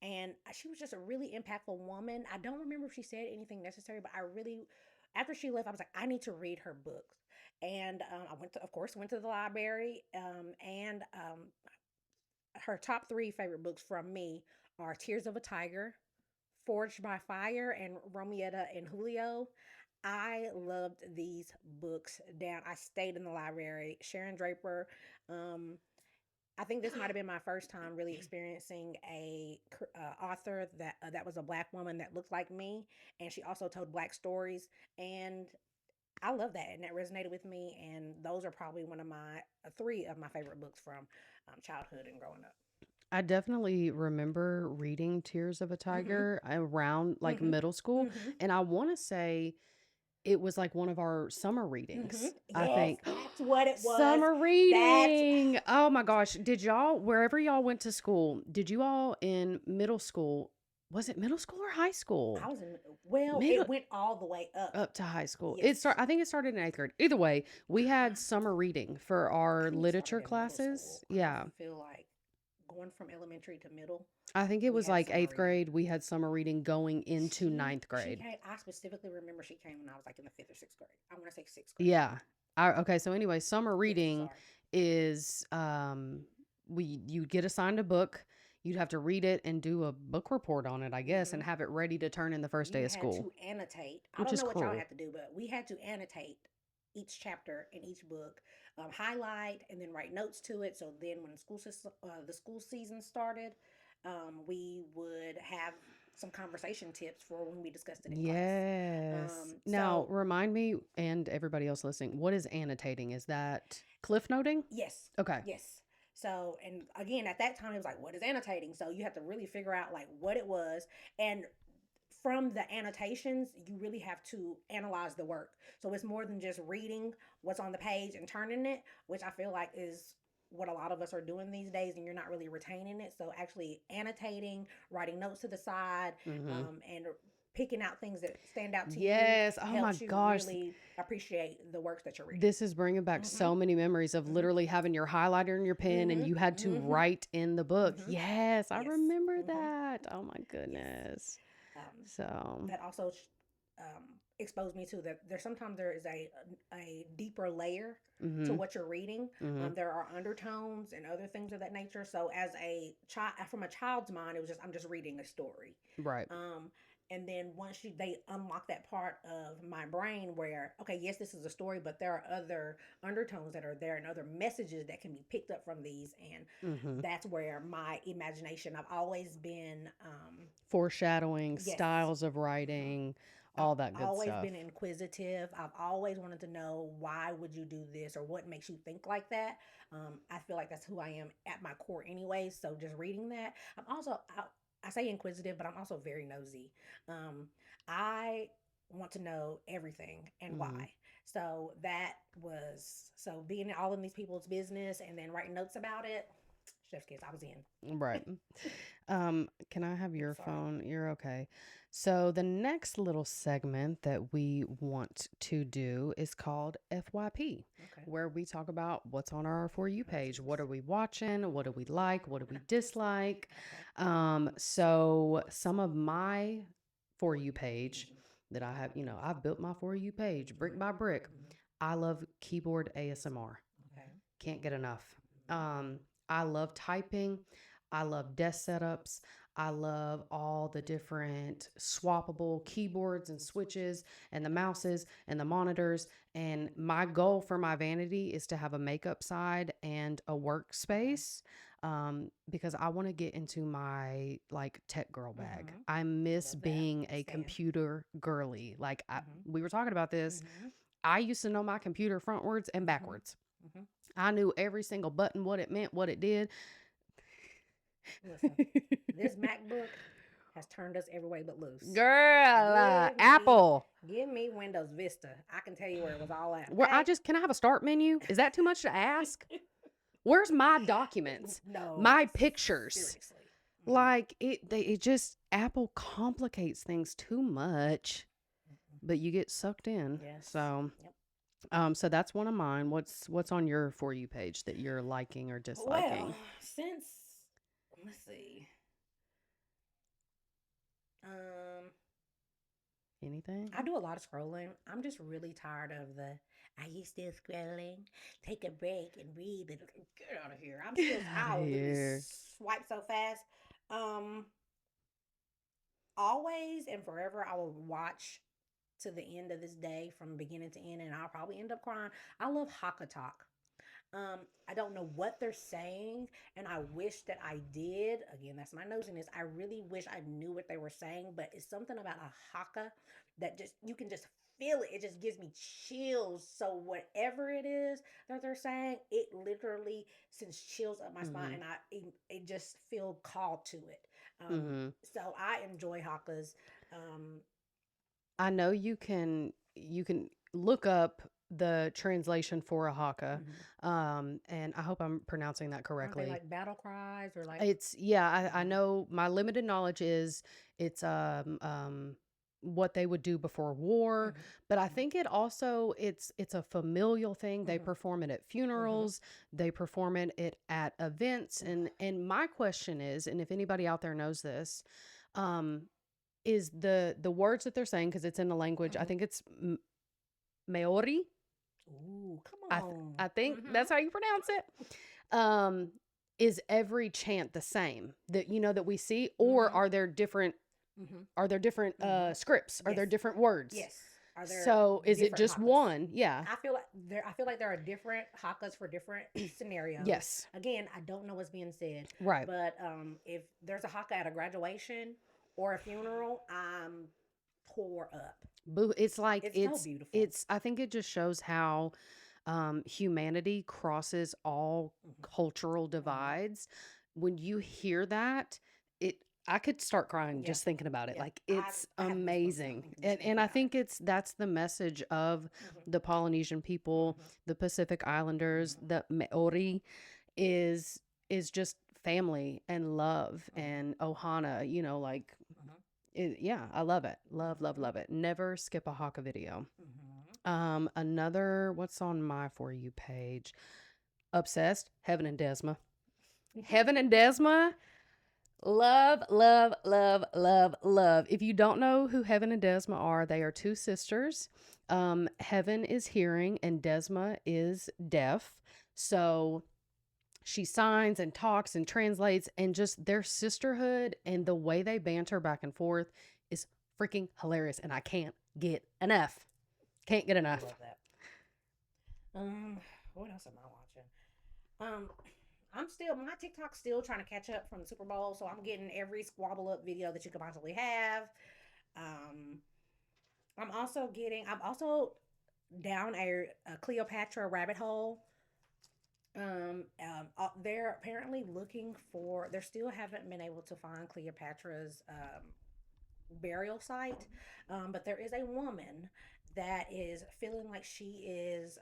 B: And she was just a really impactful woman. I don't remember if she said anything necessary, but I really, after she left, I was like, I need to read her books. And I of course, went to the library. And her top three favorite books from me are Tears of a Tiger, Forged by Fire, and Romietta and Julio. I loved these books down. I stayed in the library. Sharon Draper. Um, I think this might have been my first time really experiencing a author that was a black woman that looked like me, and she also told black stories. And I love that, and that resonated with me. And those are probably one of my three of my favorite books from childhood and growing up.
A: I definitely remember reading Tears of a
B: Mm-hmm.
A: Tiger around like
B: Mm-hmm.
A: middle school.
B: Mm-hmm.
A: And I want to say it was like one of our summer
B: Mm-hmm.
A: readings, I
B: Yes,
A: think.
B: that's what it was.
A: Summer
B: That's
A: reading. Oh my gosh. Did y'all, wherever y'all went to school, did you all in middle school, was it middle school or high school?
B: I was in. Well,
A: Middle
B: it went all the way up.
A: up to high school.
B: Yes.
A: I think it started in 8th grade. Either way, we had summer reading for
B: I
A: our
B: think it started
A: literature
B: in middle
A: classes.
B: school.
A: Yeah.
B: I feel like going from elementary to middle,
A: I think it
B: we
A: was
B: had
A: like
B: summer
A: 8th
B: reading.
A: grade. We had summer reading going into ninth
B: She
A: grade.
B: came. I specifically remember she came when I was like in the fifth or sixth grade. I want to say sixth grade.
A: Yeah. Okay, so anyway, summer
B: Yes.
A: reading
B: Sorry.
A: is you'd get assigned a book, you'd have to read it and do a book report on it, I guess, and
B: Mm-hmm.
A: have it ready to turn in the first day
B: You
A: of
B: had
A: school,
B: to annotate. I
A: which
B: don't
A: is
B: know what y'all
A: cruel.
B: had to do, but we had to annotate each chapter in each book, highlight, and then write notes to it. So then, when the school season started, we would have some conversation tips for when we discussed it in class.
A: Yes. Now,
B: So
A: remind me and everybody else listening, what is annotating? Is that cliff noting?
B: yes,
A: Okay.
B: yes. So and again, at that time, it was like, what is annotating? So you have to really figure out like what it was, and from the annotations, you really have to analyze the work. So it's more than just reading what's on the page and turning it, which I feel like is what a lot of us are doing these days, and you're not really retaining it. So actually annotating, writing notes to the side,
A: Mm-hmm.
B: and picking out things that stand out to you
A: Yes. Oh my
B: helps you
A: gosh.
B: really appreciate the works that you're reading.
A: This is bringing back
B: Mm-hmm.
A: so many memories of
B: Mm-hmm.
A: literally having your highlighter and your pen and
B: Mm-hmm.
A: you had to
B: Mm-hmm.
A: write in the book.
B: Mm-hmm.
A: Yes, I
B: Yes.
A: remember
B: Mm-hmm.
A: that. Oh my
B: Yes.
A: goodness.
B: Um,
A: So,
B: that also exposed me to that there is a deeper layer to
A: Mm-hmm.
B: what you're reading.
A: Mm-hmm.
B: There are undertones and other things of that nature. So as a child, from a child's mind, it was just I'm just reading a story.
A: Right.
B: Um, and then once they unlock that part of my brain where, okay, yes, this is a story, but there are other undertones that are there and other messages that can be picked up from these. And
A: Mm-hmm.
B: that's where my imagination, I've always been,
A: Foreshadowing,
B: yes.
A: styles of
B: Mhm.
A: writing,
B: I've
A: all that good
B: always
A: stuff.
B: been inquisitive. I've always wanted to know why would you do this or what makes you think like that. I feel like that's who I am at my core, anyway. So just reading that, I say inquisitive, but I'm also very nosy. Um, I want to know everything and
A: Mm-hmm.
B: why. So that was so being all in these people's business and then writing notes about it. Chef's kiss. I was in.
A: Right. Can I have your
B: Sorry.
A: phone? You're okay. So the next little segment that we want to do is called FYP,
B: Okay.
A: where we talk about what's on our For You
B: Oh
A: page. What
B: Jesus.
A: are we watching? What do we like? What do we dislike?
B: Okay.
A: So some of my For You page that I have, I've built my For You page brick by brick.
B: Mhm.
A: I love keyboard ASMR.
B: Okay.
A: Can't get enough. I love typing. I love desk setups. I love all the different swappable keyboards and switches and the mouses and the monitors. And my goal for my vanity is to have a makeup side and a workspace, because I want to get into my like tech girl bag.
B: Mhm.
A: I miss
B: Love that.
A: being a
B: Stand.
A: computer girly. Like
B: Mhm.
A: we were talking about this.
B: Mhm.
A: I used to know my computer frontwards and
B: Mhm.
A: backwards.
B: Mhm.
A: I knew every single button, what it meant, what it did.
B: Listen, this MacBook has turned us every way but loose.
A: Girl,
B: Give me,
A: Apple.
B: give me Windows Vista. I can tell you where it was all at.
A: Where
B: Okay.
A: can I have a start menu? Is that too much to ask? Where's my documents?
B: No,
A: My pictures?
B: seriously. Mhm.
A: Like it just Apple complicates things too much,
B: Mhm.
A: but you get sucked in.
B: Yes.
A: So,
B: Yep.
A: so that's one of mine. What's on your For You page that you're liking or
B: Well,
A: disliking?
B: since let's see. Um,
A: Anything?
B: I do a lot of scrolling. I'm just really tired of the are you still scrolling? Take a break and read and get out of here.
A: Get out of
B: I'll literally
A: here.
B: swipe so fast. Um Always and forever I will watch to the end of this day from beginning to end and I'll probably end up crying. I love Haka Talk. I don't know what they're saying, and I wish that I did. Again, that's my nosiness. I really wish I knew what they were saying, but it's something about a haka that just you can just feel it. It just gives me chills. So whatever it is that they're saying, it literally sends chills up my spine,
A: Mhm.
B: and it just feel called to it. Um,
A: Mhm.
B: so I enjoy hakas. Um,
A: I know you can look up the translation for a haka,
B: mhm.
A: and I hope I'm pronouncing that
B: Aren't they
A: correctly.
B: like battle cries or like?
A: It's yeah, I
B: Mhm,
A: know my limited knowledge is it's what they would do before war,
B: mhm,
A: but I think it's a familial thing. They
B: mhm,
A: perform it at
B: mhm,
A: funerals, they perform it at events,
B: mhm.
A: and my question is, and if anybody out there knows this, um, is the words that they're saying because it's in the language. I
B: Mhm.
A: think it's Maori.
B: Ooh, come
A: I th-
B: on.
A: I think
B: Mhm.
A: that's how you pronounce it. Um, is every chant the same that that we see, or
B: Mhm.
A: are there different?
B: Mhm.
A: Are there different
B: Mhm.
A: scripts? Are
B: Yes.
A: there different words?
B: Yes. Are there
A: So is it
B: different
A: just
B: hakas?
A: one? Yeah.
B: I feel like there are different hakas for different scenarios.
A: Yes.
B: Again, I don't know what's being said,
A: Right.
B: but if there's a haka at a graduation or a funeral, I'm tore up.
A: Boo. It's like
B: It's so beautiful.
A: I think it just shows how humanity crosses all
B: Mhm.
A: cultural
B: Mhm.
A: divides. When you hear that, it I could start crying
B: Yeah.
A: just thinking about it.
B: Yeah.
A: Like it's
B: I have goosebumps now
A: amazing.
B: just
A: And
B: thinking
A: I
B: about it.
A: think that's the message of
B: Mhm.
A: the Polynesian people,
B: Mhm.
A: the Pacific Islanders,
B: Mhm.
A: the Maori is just family and love
B: Mhm.
A: and ohana, like
B: Mhm.
A: yeah, I love it. Love, love,
B: Mhm.
A: love it. Never skip a Haka video.
B: Mhm.
A: Another what's on my For You page? Obsessed, Heaven and Desma. Heaven and Desma. Love, love, love, love, love. If you don't know who Heaven and Desma are, they are two sisters. Heaven is hearing and Desma is deaf. So she signs and talks and translates, and just their sisterhood and the way they banter back and forth is freaking hilarious. And I can't get enough. Can't get
B: I
A: enough.
B: love that. Um, what else am I watching? Um, I'm still my TikTok's still trying to catch up from the Super Bowl, so I'm getting every squabble up video that you could possibly have. Um, I'm also down a Cleopatra rabbit hole. They're apparently looking for. They still haven't been able to find Cleopatra's burial site, but there is a woman that is feeling like she is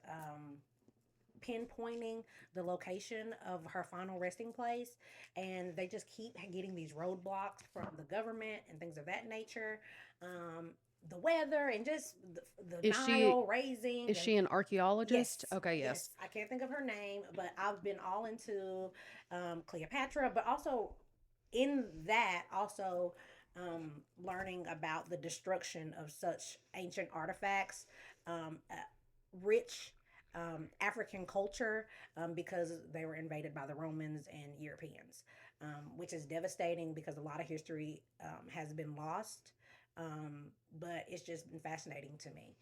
B: pinpointing the location of her final resting place, and they just keep getting these roadblocks from the government and things of that nature. um, the weather and just the
A: Is she
B: Nile raising
A: is
B: and
A: she an archaeologist?
B: yes,
A: Okay, yes.
B: yes, I can't think of her name, but I've been all into Cleopatra, but also in that also learning about the destruction of such ancient artifacts, rich African culture, because they were invaded by the Romans and Europeans, which is devastating because a lot of history has been lost. Um, but it's just been fascinating to me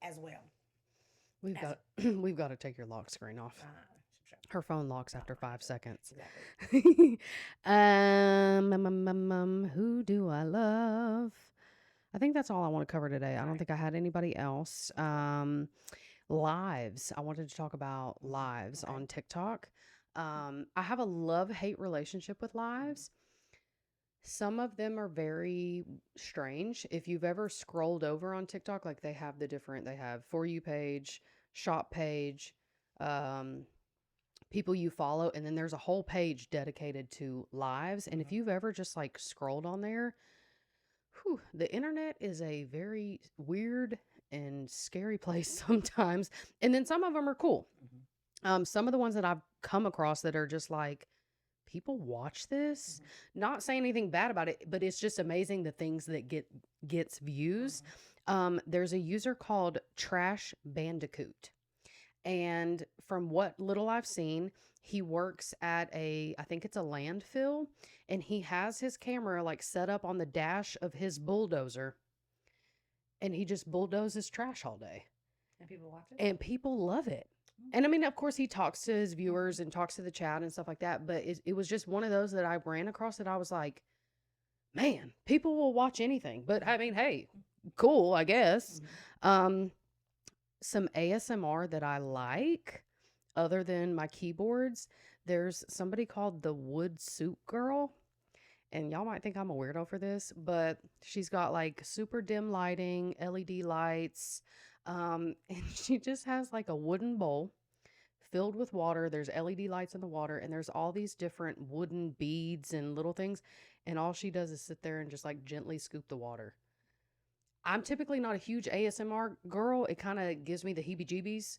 B: as well.
A: We've
B: As
A: got we've got to take your lock screen off.
B: sure.
A: Her phone locks
B: Oh,
A: after
B: okay,
A: 5 seconds.
B: exactly.
A: Who do I love? I think that's all I want to cover today. I
B: All
A: don't
B: right.
A: think I had anybody else. Lives. I wanted to talk about lives
B: Okay.
A: on TikTok. I have a love-hate relationship with lives. Some of them are very strange. If you've ever scrolled over on TikTok, like they have For You page, shop page, um, people you follow, and then there's a whole page dedicated to lives. And if
B: Mm-hmm.
A: you've ever just like scrolled on there, whew, the internet is a very weird and scary place sometimes. And then some of them are cool.
B: Mm-hmm.
A: Some of the ones that I've come across that are just like, people watch this,
B: Mm-hmm.
A: not saying anything bad about it, but it's just amazing the things that gets views.
B: Mm-hmm.
A: There's a user called Trash Bandicoot, and from what little I've seen, he works at I think it's a landfill, and he has his camera like set up on the dash of his bulldozer, and he just bulldozes trash all day.
B: And people watch it.
A: And people love it.
B: Mm-hmm.
A: And I mean, of course, he talks to his
B: Mm-hmm.
A: viewers and talks to the chat and stuff like that. But it was just one of those that I ran across that I was like, man, people will watch anything. But I mean, hey, cool, I guess.
B: Mm-hmm.
A: Um, some ASMR that I like, other than my keyboards, there's somebody called the Wood Soup Girl. And y'all might think I'm a weirdo for this, but she's got like super dim lighting, LED lights, and she just has like a wooden bowl filled with water. There's LED lights in the water, and there's all these different wooden beads and little things. And all she does is sit there and just like gently scoop the water. I'm typically not a huge ASMR girl. It kind of gives me the heebie jeebies,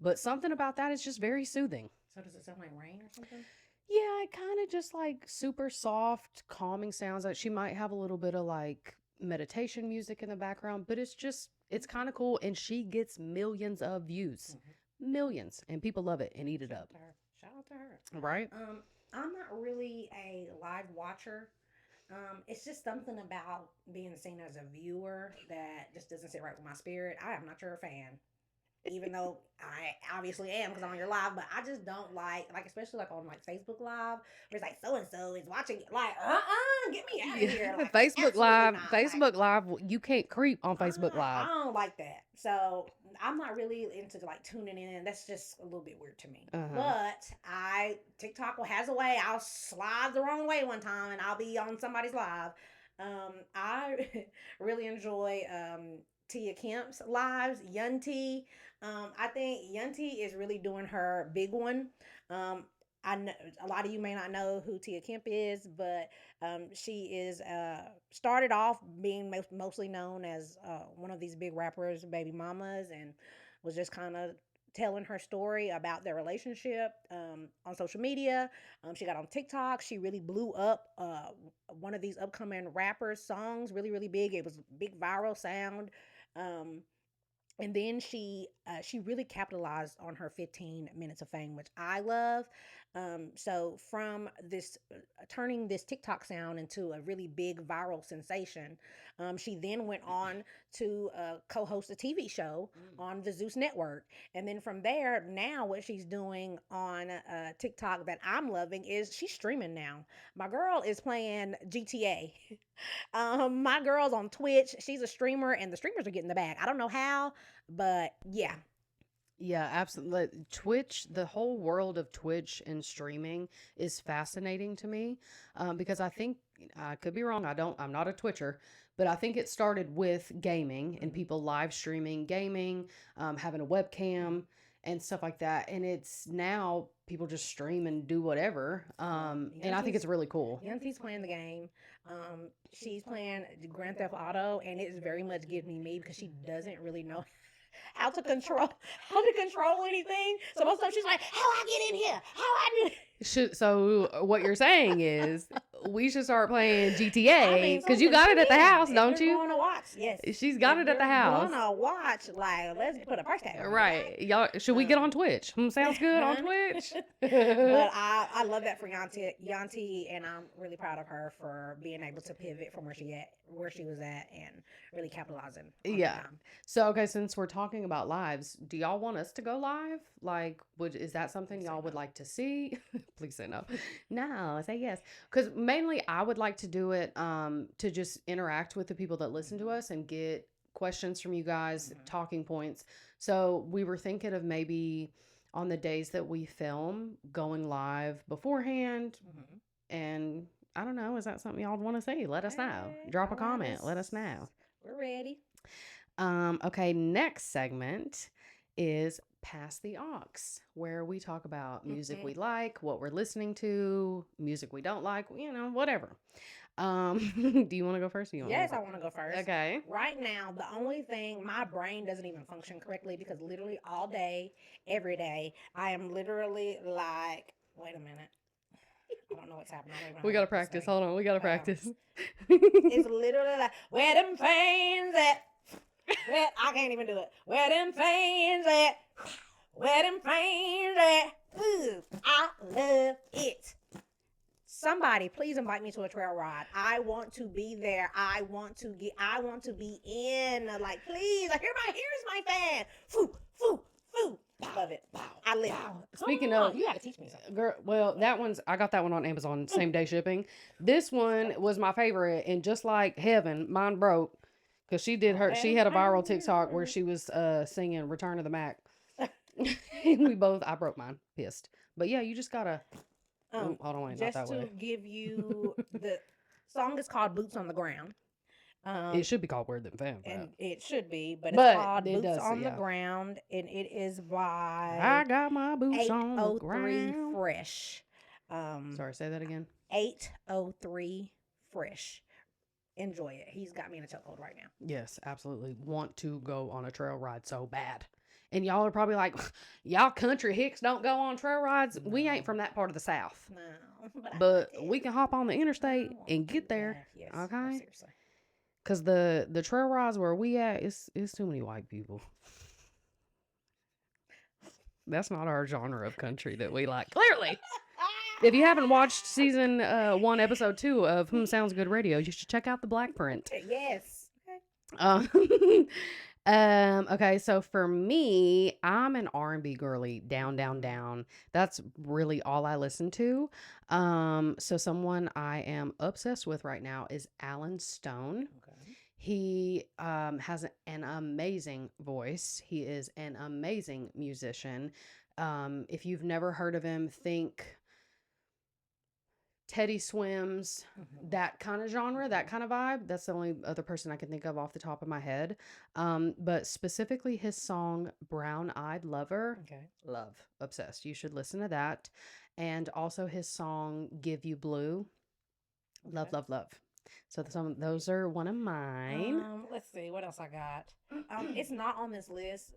A: but something about that is just very soothing.
B: So does it sound like rain or something?
A: Yeah, it kind of just like super soft, calming sounds. Like she might have a little bit of like meditation music in the background, but it's
B: Okay.
A: kind of cool. And she gets millions of views,
B: Mm-hmm.
A: millions, and people love it and eat it
B: Shout
A: up.
B: out to her. Shout out to her.
A: Right?
B: I'm not really a live watcher. It's just something about being seen as a viewer that just doesn't sit right with my spirit. I am not your fan, even though I obviously am because I'm on your live, but I just don't like especially like on like Facebook Live, where it's like so and so is watching it. Like, get me out of
A: Yeah.
B: here. Like,
A: Facebook
B: absolutely
A: Live,
B: not. Like,
A: Facebook Live, you can't creep on Facebook
B: I
A: Live.
B: don't like that. So I'm not really into like tuning in. That's just a little bit weird to me.
A: Uh huh.
B: But TikTok has a way. I'll slide the wrong way one time and I'll be on somebody's live. I really enjoy Tia Kemp's lives. Yunti. I think Yunti is really doing her big one. Um, I know a lot of you may not know who Tia Kemp is, but she is started off being mostly known as one of these big rappers, baby mamas, and was just kind of telling her story about their relationship on social media. She got on TikTok. She really blew up one of these upcoming rappers' songs, really, really big. It was a big viral sound. Um, and then she really capitalized on her 15 minutes of fame, which I love. So from this turning this TikTok sound into a really big viral sensation, she then went on to co-host a TV show on the Zeus Network. And then from there, now what she's doing on TikTok that I'm loving is she's streaming now. My girl is playing GTA. My girl's on Twitch. She's a streamer, and the streamers are getting the bag. I don't know how, but yeah.
A: Yeah, absolutely. Twitch, the whole world of Twitch and streaming is fascinating to me, because I think I could be wrong. I'm not a Twitcher, but I think it started with gaming and people live streaming gaming, having a webcam and stuff like that. And it's now people just stream and do whatever. And I think it's really cool.
B: Yanti's playing the game. She's playing Grand Theft Auto, and it's very much giving me because she doesn't really know how to control anything. So most of the time she's like, "How I get in here? How I do?"
A: So what you're saying is we should start playing
B: I
A: GTA
B: mean,
A: because you got it at the house,
B: if
A: don't
B: you're
A: you?
B: going to watch, yes.
A: She's got
B: If
A: it at the
B: you're
A: house.
B: gonna watch, like, let's put a price tag on it,
A: Right. Y'all, should we get on
B: Um,
A: Twitch? Sounds good on
B: honey.
A: Twitch.
B: But I love that for Yanti, and I'm really proud of her for being able to pivot from where she was at, and really capitalizing on her
A: Yeah.
B: time.
A: So, okay, since we're talking about lives, do y'all want us to go live? Like, is that something
B: Please say
A: y'all would
B: no.
A: like to see? Please say no. No, say yes. Because mainly I would like to do it to just interact with the people that listen to
B: Mhm.
A: us and get questions from you guys,
B: Mhm.
A: talking points. So we were thinking of maybe on the days that we film going live beforehand.
B: Mhm.
A: And I don't know, is that something y'all want to say? Let us know.
B: Hey,
A: Drop a
B: all right,
A: comment. Let us know.
B: we're ready.
A: Okay, next segment is Pass the Aux, where we talk about music we like, what we're listening to, music we don't like, whatever. Do you want to go first? Or you want me
B: Yes,
A: to
B: I
A: go?
B: want to go first.
A: Okay.
B: Right now, the only thing, my brain doesn't even function correctly because literally all day, every day, I am literally like, wait a minute. I don't know what's happening. I don't even know
A: We
B: how
A: got to
B: to
A: practice.
B: say.
A: Hold on. We got to practice.
B: It's literally like, where them fans at? Where, I can't even do it. Where them fans at? Where them fans at? Ooh, I love it. Somebody, please invite me to a trail ride. I want to be there. I want to be in. Like, please, here's my fan. Foo, foo, foo. Love it. I live.
A: Speaking
B: Come
A: of,
B: on, you gotta teach me something.
A: girl, well, I got that one on Amazon, same day shipping. This one was my favorite, and just like Heaven, mine broke because she had a viral TikTok where she was singing Return of the Mac. I broke mine, pissed. But yeah, you just gotta. Hold on, wait, not
B: Just
A: that
B: to
A: way.
B: give you the song is called Boots on the Ground.
A: It should be called Word Them Fam.
B: And it should be, but it's
A: But
B: called
A: it
B: Boots
A: does,
B: on the
A: yeah.
B: Ground, and it is
A: I
B: by
A: got my boots on the
B: 803
A: ground.
B: Fresh.
A: Sorry, say that again.
B: 803 Fresh. Enjoy it. He's got me in a chokehold right now.
A: Yes, absolutely. Want to go on a trail ride so bad. And y'all are probably like, y'all country hicks don't go on trail rides. We ain't from that part of the South.
B: No,
A: But we can hop on the interstate and get there.
B: Yes,
A: Okay?
B: seriously.
A: Because the trail rides where we at, it's too many white people. That's not our genre of country that we like. Clearly. If you haven't watched season 1, episode 2 of Sounds Good Radio, you should check out the Black Print.
B: Yes.
A: Um, okay, so for me, I'm an R&B girly, down, down, down. That's really all I listen to. So someone I am obsessed with right now is Alan Stone.
B: Okay.
A: He has an amazing voice. He is an amazing musician. If you've never heard of him, think Teddy Swims, that kind of genre, that kind of vibe. That's the only other person I can think of off the top of my head. But specifically his song Brown Eyed Lover.
B: Okay.
A: Love. Obsessed. You should listen to that. And also his song Give You Blue. Love,
B: Okay.
A: love, love. So those are one of mine.
B: Let's see what else I got. It's not on this list,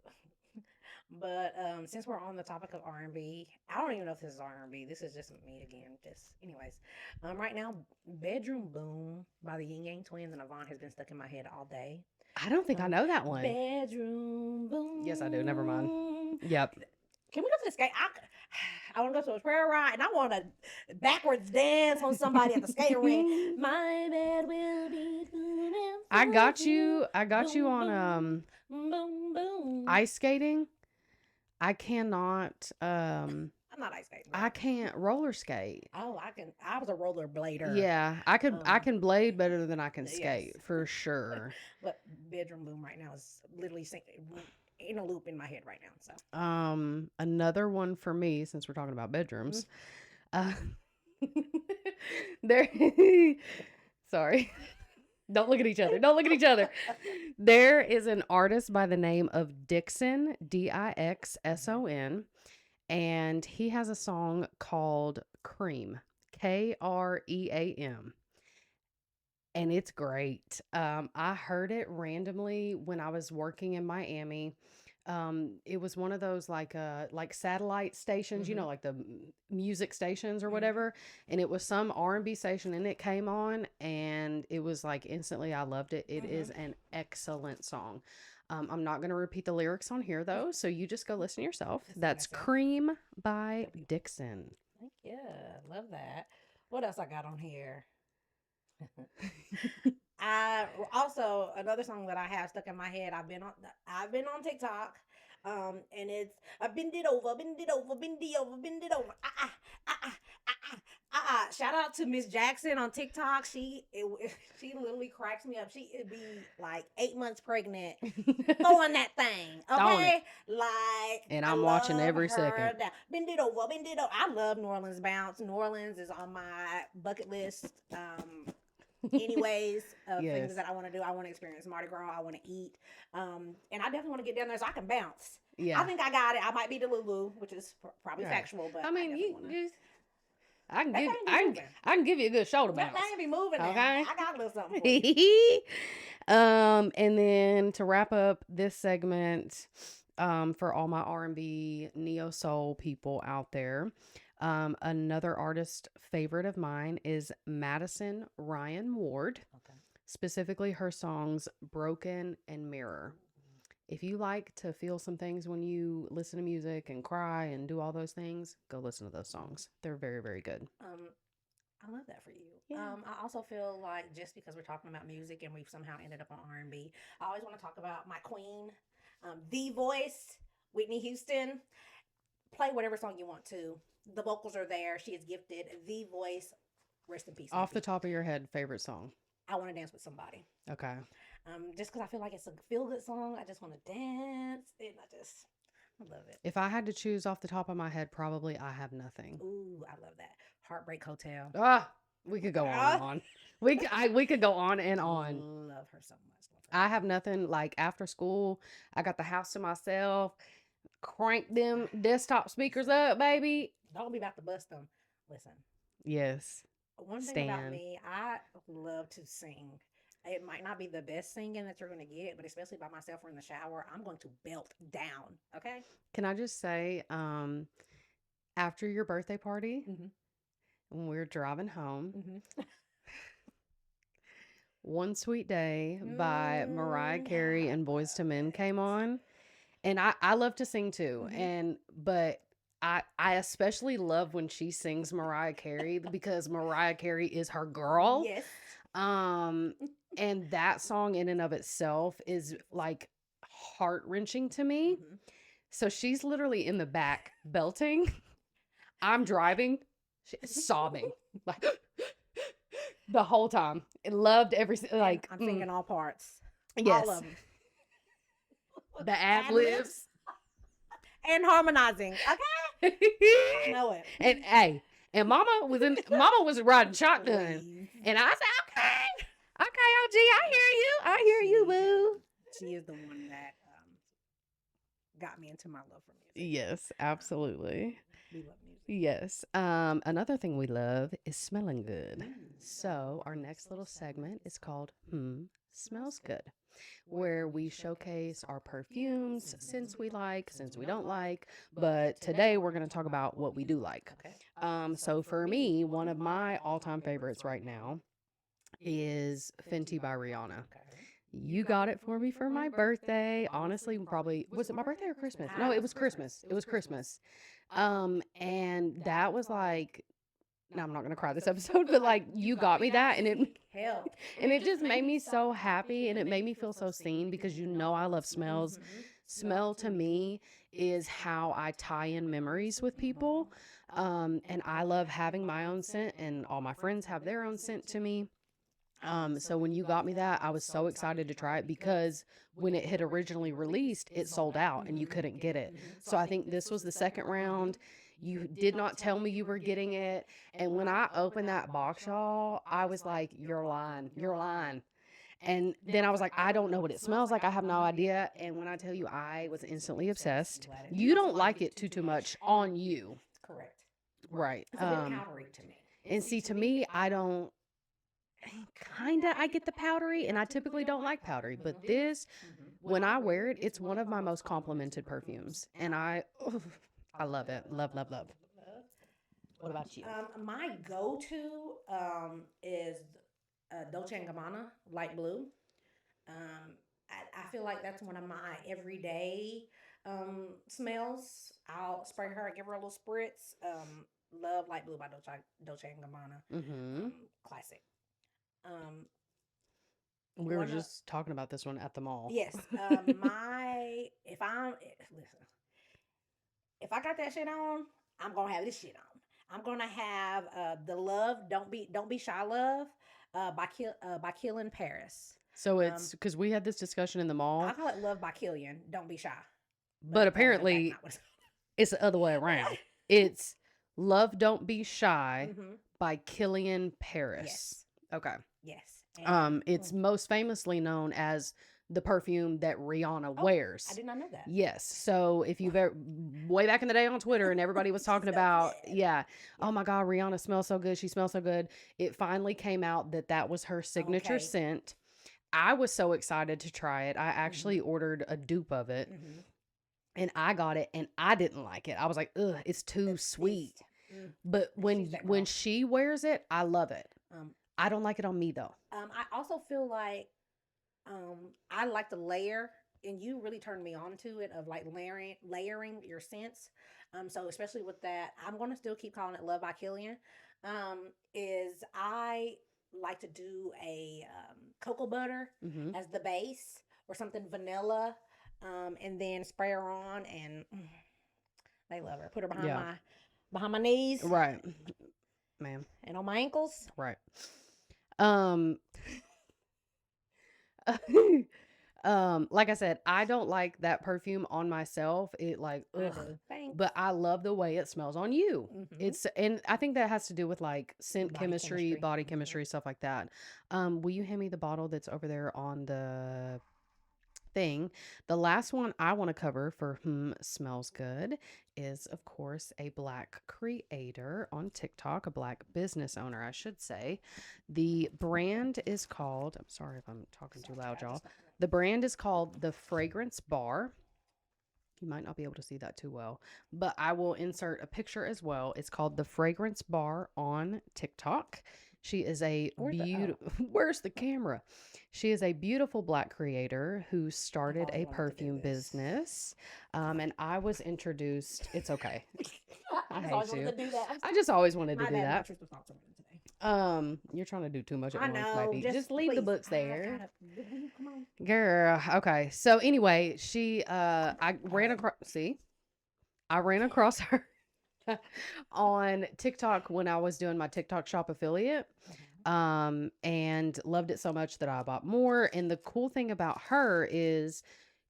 B: But since we're on the topic of R&B, I don't even know if this is R&B. This is just me again. Just anyways, right now, "Bedroom Boom" by the Yin Yang Twins and Avant has been stuck in my head all day.
A: I don't think I know that one.
B: Bedroom
A: Yes, I do. Never mind.
B: Boom.
A: Yep.
B: Can we go to the skate? I want to go to a prayer ride and I want to backwards dance on somebody at the skating rink. My bed will be good and
A: I got
B: full.
A: you. I got you
B: Boom,
A: on
B: boom, boom.
A: ice skating. I cannot
B: I'm not ice skating.
A: I can't roller skate.
B: Oh, I can. I was a roller blader.
A: Yeah, I can blade better than I can
B: Yes.
A: skate for sure.
B: But "Bedroom Boom" right now is literally in a loop in my head right now. So
A: Another one for me, since we're talking about bedrooms.
B: Mm-hmm.
A: There sorry. Don't look at each other. Don't look at each other. There is an artist by the name of Dixon, Dixson, and he has a song called Cream, Kream. And it's great. I heard it randomly when I was working in Miami. It was one of those like satellite stations, you know, like the music stations or whatever. And it was some R&B station, and it came on, and it was like instantly I loved it. It is an excellent song. I'm not going to repeat the lyrics on here though, so you just go listen yourself. That's Cream by Dixon.
B: Yeah, love that. What else I got on here? I also another song that I have stuck in my head. I've been on TikTok, and it's bend it over, bend it over, bend it over, bend it over. Shout out to Miss Jackson on TikTok. She literally cracks me up. She would be like 8 months pregnant, throwing that thing. Okay, like,
A: and I'm watching every second.
B: Bend it over, bend it over. I love New Orleans bounce. New Orleans is on my bucket list. Anyways, things that I want to do. I want to experience Mardi Gras. I want to eat. And I definitely want to get down there so I can bounce.
A: Yeah.
B: I think I got it. I might be the Lulu, which is probably factual, but
A: I mean, I can give you a good shoulder bounce.
B: That thing be moving. Okay, I got a little something for you.
A: And then to wrap up this segment, for all my R&B neo soul people out there, another artist favorite of mine is Madison Ryan Ward. Okay. Specifically her songs "Broken" and "Mirror." If you like to feel some things when you listen to music and cry and do all those things, go listen to those songs. They're very, very good.
B: I love that for you.
A: Yeah.
B: I also feel like just because we're talking about music and we've somehow ended up on R&B, I always want to talk about my queen, the voice, Whitney Houston. Play whatever song you want to. The vocals are there. She is gifted. The voice. Rest in peace.
A: Off the top of your head, favorite song?
B: I Want to Dance with Somebody.
A: Okay.
B: Just because I feel like it's a feel-good song. I just want to dance. And I love it.
A: If I had to choose off the top of my head, probably I Have Nothing.
B: Ooh, I love that. Heartbreak Hotel.
A: We could go on and on. We could go on and on.
B: Love her so much.
A: I Have Nothing. Like after school, I got the house to myself. Crank them desktop speakers up, baby.
B: Don't be about to bust them. Listen.
A: Yes.
B: One thing about me, I love to sing. It might not be the best singing that you're going to get, but especially by myself or in the shower, I'm going to belt down. Okay.
A: Can I just say, after your birthday party, when we were driving home, One Sweet Day by Mariah Carey and Boyz II Men came on. And I love to sing too. But I especially love when she sings Mariah Carey because Mariah Carey is her girl.
B: Yes.
A: And that song in and of itself is like heart-wrenching to me. So she's literally in the back belting. I'm driving, sobbing like the whole time. I loved like
B: I'm singing all parts.
A: Yes.
B: All of them.
A: The ad-libs.
B: And harmonizing. Okay. I know it.
A: And hey, and Mama was riding shotgun. And I said, okay, OG, I hear you, boo.
B: She is the one that got me into my love for music.
A: Yes, absolutely.
B: We love music.
A: Yes. Another thing we love is smelling good.
B: Ooh,
A: So our next little segment is called Smells Good, where we showcase our perfumes, scents we like, scents we don't like. But today we're going to talk about what we do like.
B: Okay.
A: So for me, one of my all-time favorites right now is Fenty by Rihanna.
B: Okay.
A: You got it for me for my birthday. Honestly, probably was it my birthday or Christmas? No, it was Christmas. It was Christmas. And that was like, now I'm not gonna cry this episode, but like you got me that, and it
B: Help.
A: and it just made me so happy, and it made me feel so seen because you know I love smells. Smell to me is how I tie in memories with people, and I love having my own scent, and all my friends have their own scent to me. So when you got me that, I was so excited to try it because when it had originally released, it sold out and you couldn't get it. So I think this was the second round. You did not tell me you were getting it. And when I opened that box, y'all, I was like, you're lying. You're lying. And then I was like, I don't know what it smells like. I have no idea. And when I tell you, I was instantly obsessed. You don't like it too much on you.
B: Correct.
A: Right.
B: It's a bit powdery to me.
A: And see, to me, I don't. Kinda, I get the powdery, and I typically don't like powdery, but this, when I wear it, it's one of my most complimented perfumes, and I love it. Love, love, love. What about you?
B: My go-to is Dolce and Gabbana light blue. I feel like that's one of my everyday smells. I'll spray her, give her a little spritz. Love light blue by Dolce and Gabbana.
A: Mm-hmm.
B: Classic. Um,
A: We were
B: one of-
A: just talking about this one at the mall.
B: yes. Listen, if I got that shit on, I'm gonna have this shit on. I'm gonna have the love. Don't be shy. Love. By Killing Paris.
A: So it's because we had this discussion in the mall,
B: I call it Love by Killian. Don't be shy.
A: but
B: that's
A: apparently
B: not what it's
A: it's the other way around. It's Love Don't Be Shy
B: mm-hmm.
A: by Killian Paris.
B: Yes.
A: Okay.
B: Yes. And,
A: It's most famously known as the perfume that Rihanna wears.
B: I did not know that.
A: Yes. So if you've ever, way back in the day on Twitter, and everybody was talking about, oh my God, Rihanna smells so good. She smells so good. It finally came out that that was her signature scent. I was so excited to try it. I actually ordered a dupe of it, and I got it, and I didn't like it. I was like, ugh, it's too sweet. But when she wears it, I love it. I don't like it on me though.
B: I also feel like I like to layer, and you really turned me on to it of like layering your scents. So especially with that, I'm gonna still keep calling it Love by Killian. Is I like to do a cocoa butter as the base or something vanilla, and then spray her on, and they love her. Put her behind my knees,
A: Right, ma'am,
B: and on my ankles,
A: right. Like I said, I don't like that perfume on myself. It like, ugh. But I love the way it smells on you. And I think that has to do with like scent chemistry, body chemistry, stuff like that. Will you hand me the bottle that's over there on the thing? The last one I want to cover for Smells Good is, of course, a Black creator on TikTok, a Black business owner, I should say. The brand is called, I'm sorry if I'm talking too loud, y'all. The brand is called The Fragrance Bar. You might not be able to see that too well, but I will insert a picture as well. It's called The Fragrance Bar on TikTok. She is a beautiful, where's the camera? She is a beautiful Black creator who started a perfume business. And I was introduced, it's okay. I hate you. I just always wanted to do that. You're trying to do too much at once, baby. Just leave the books there.
B: Come on.
A: Girl, okay. So anyway, I ran across her on TikTok when I was doing my TikTok shop affiliate, and loved it so much that I bought more. And the cool thing about her is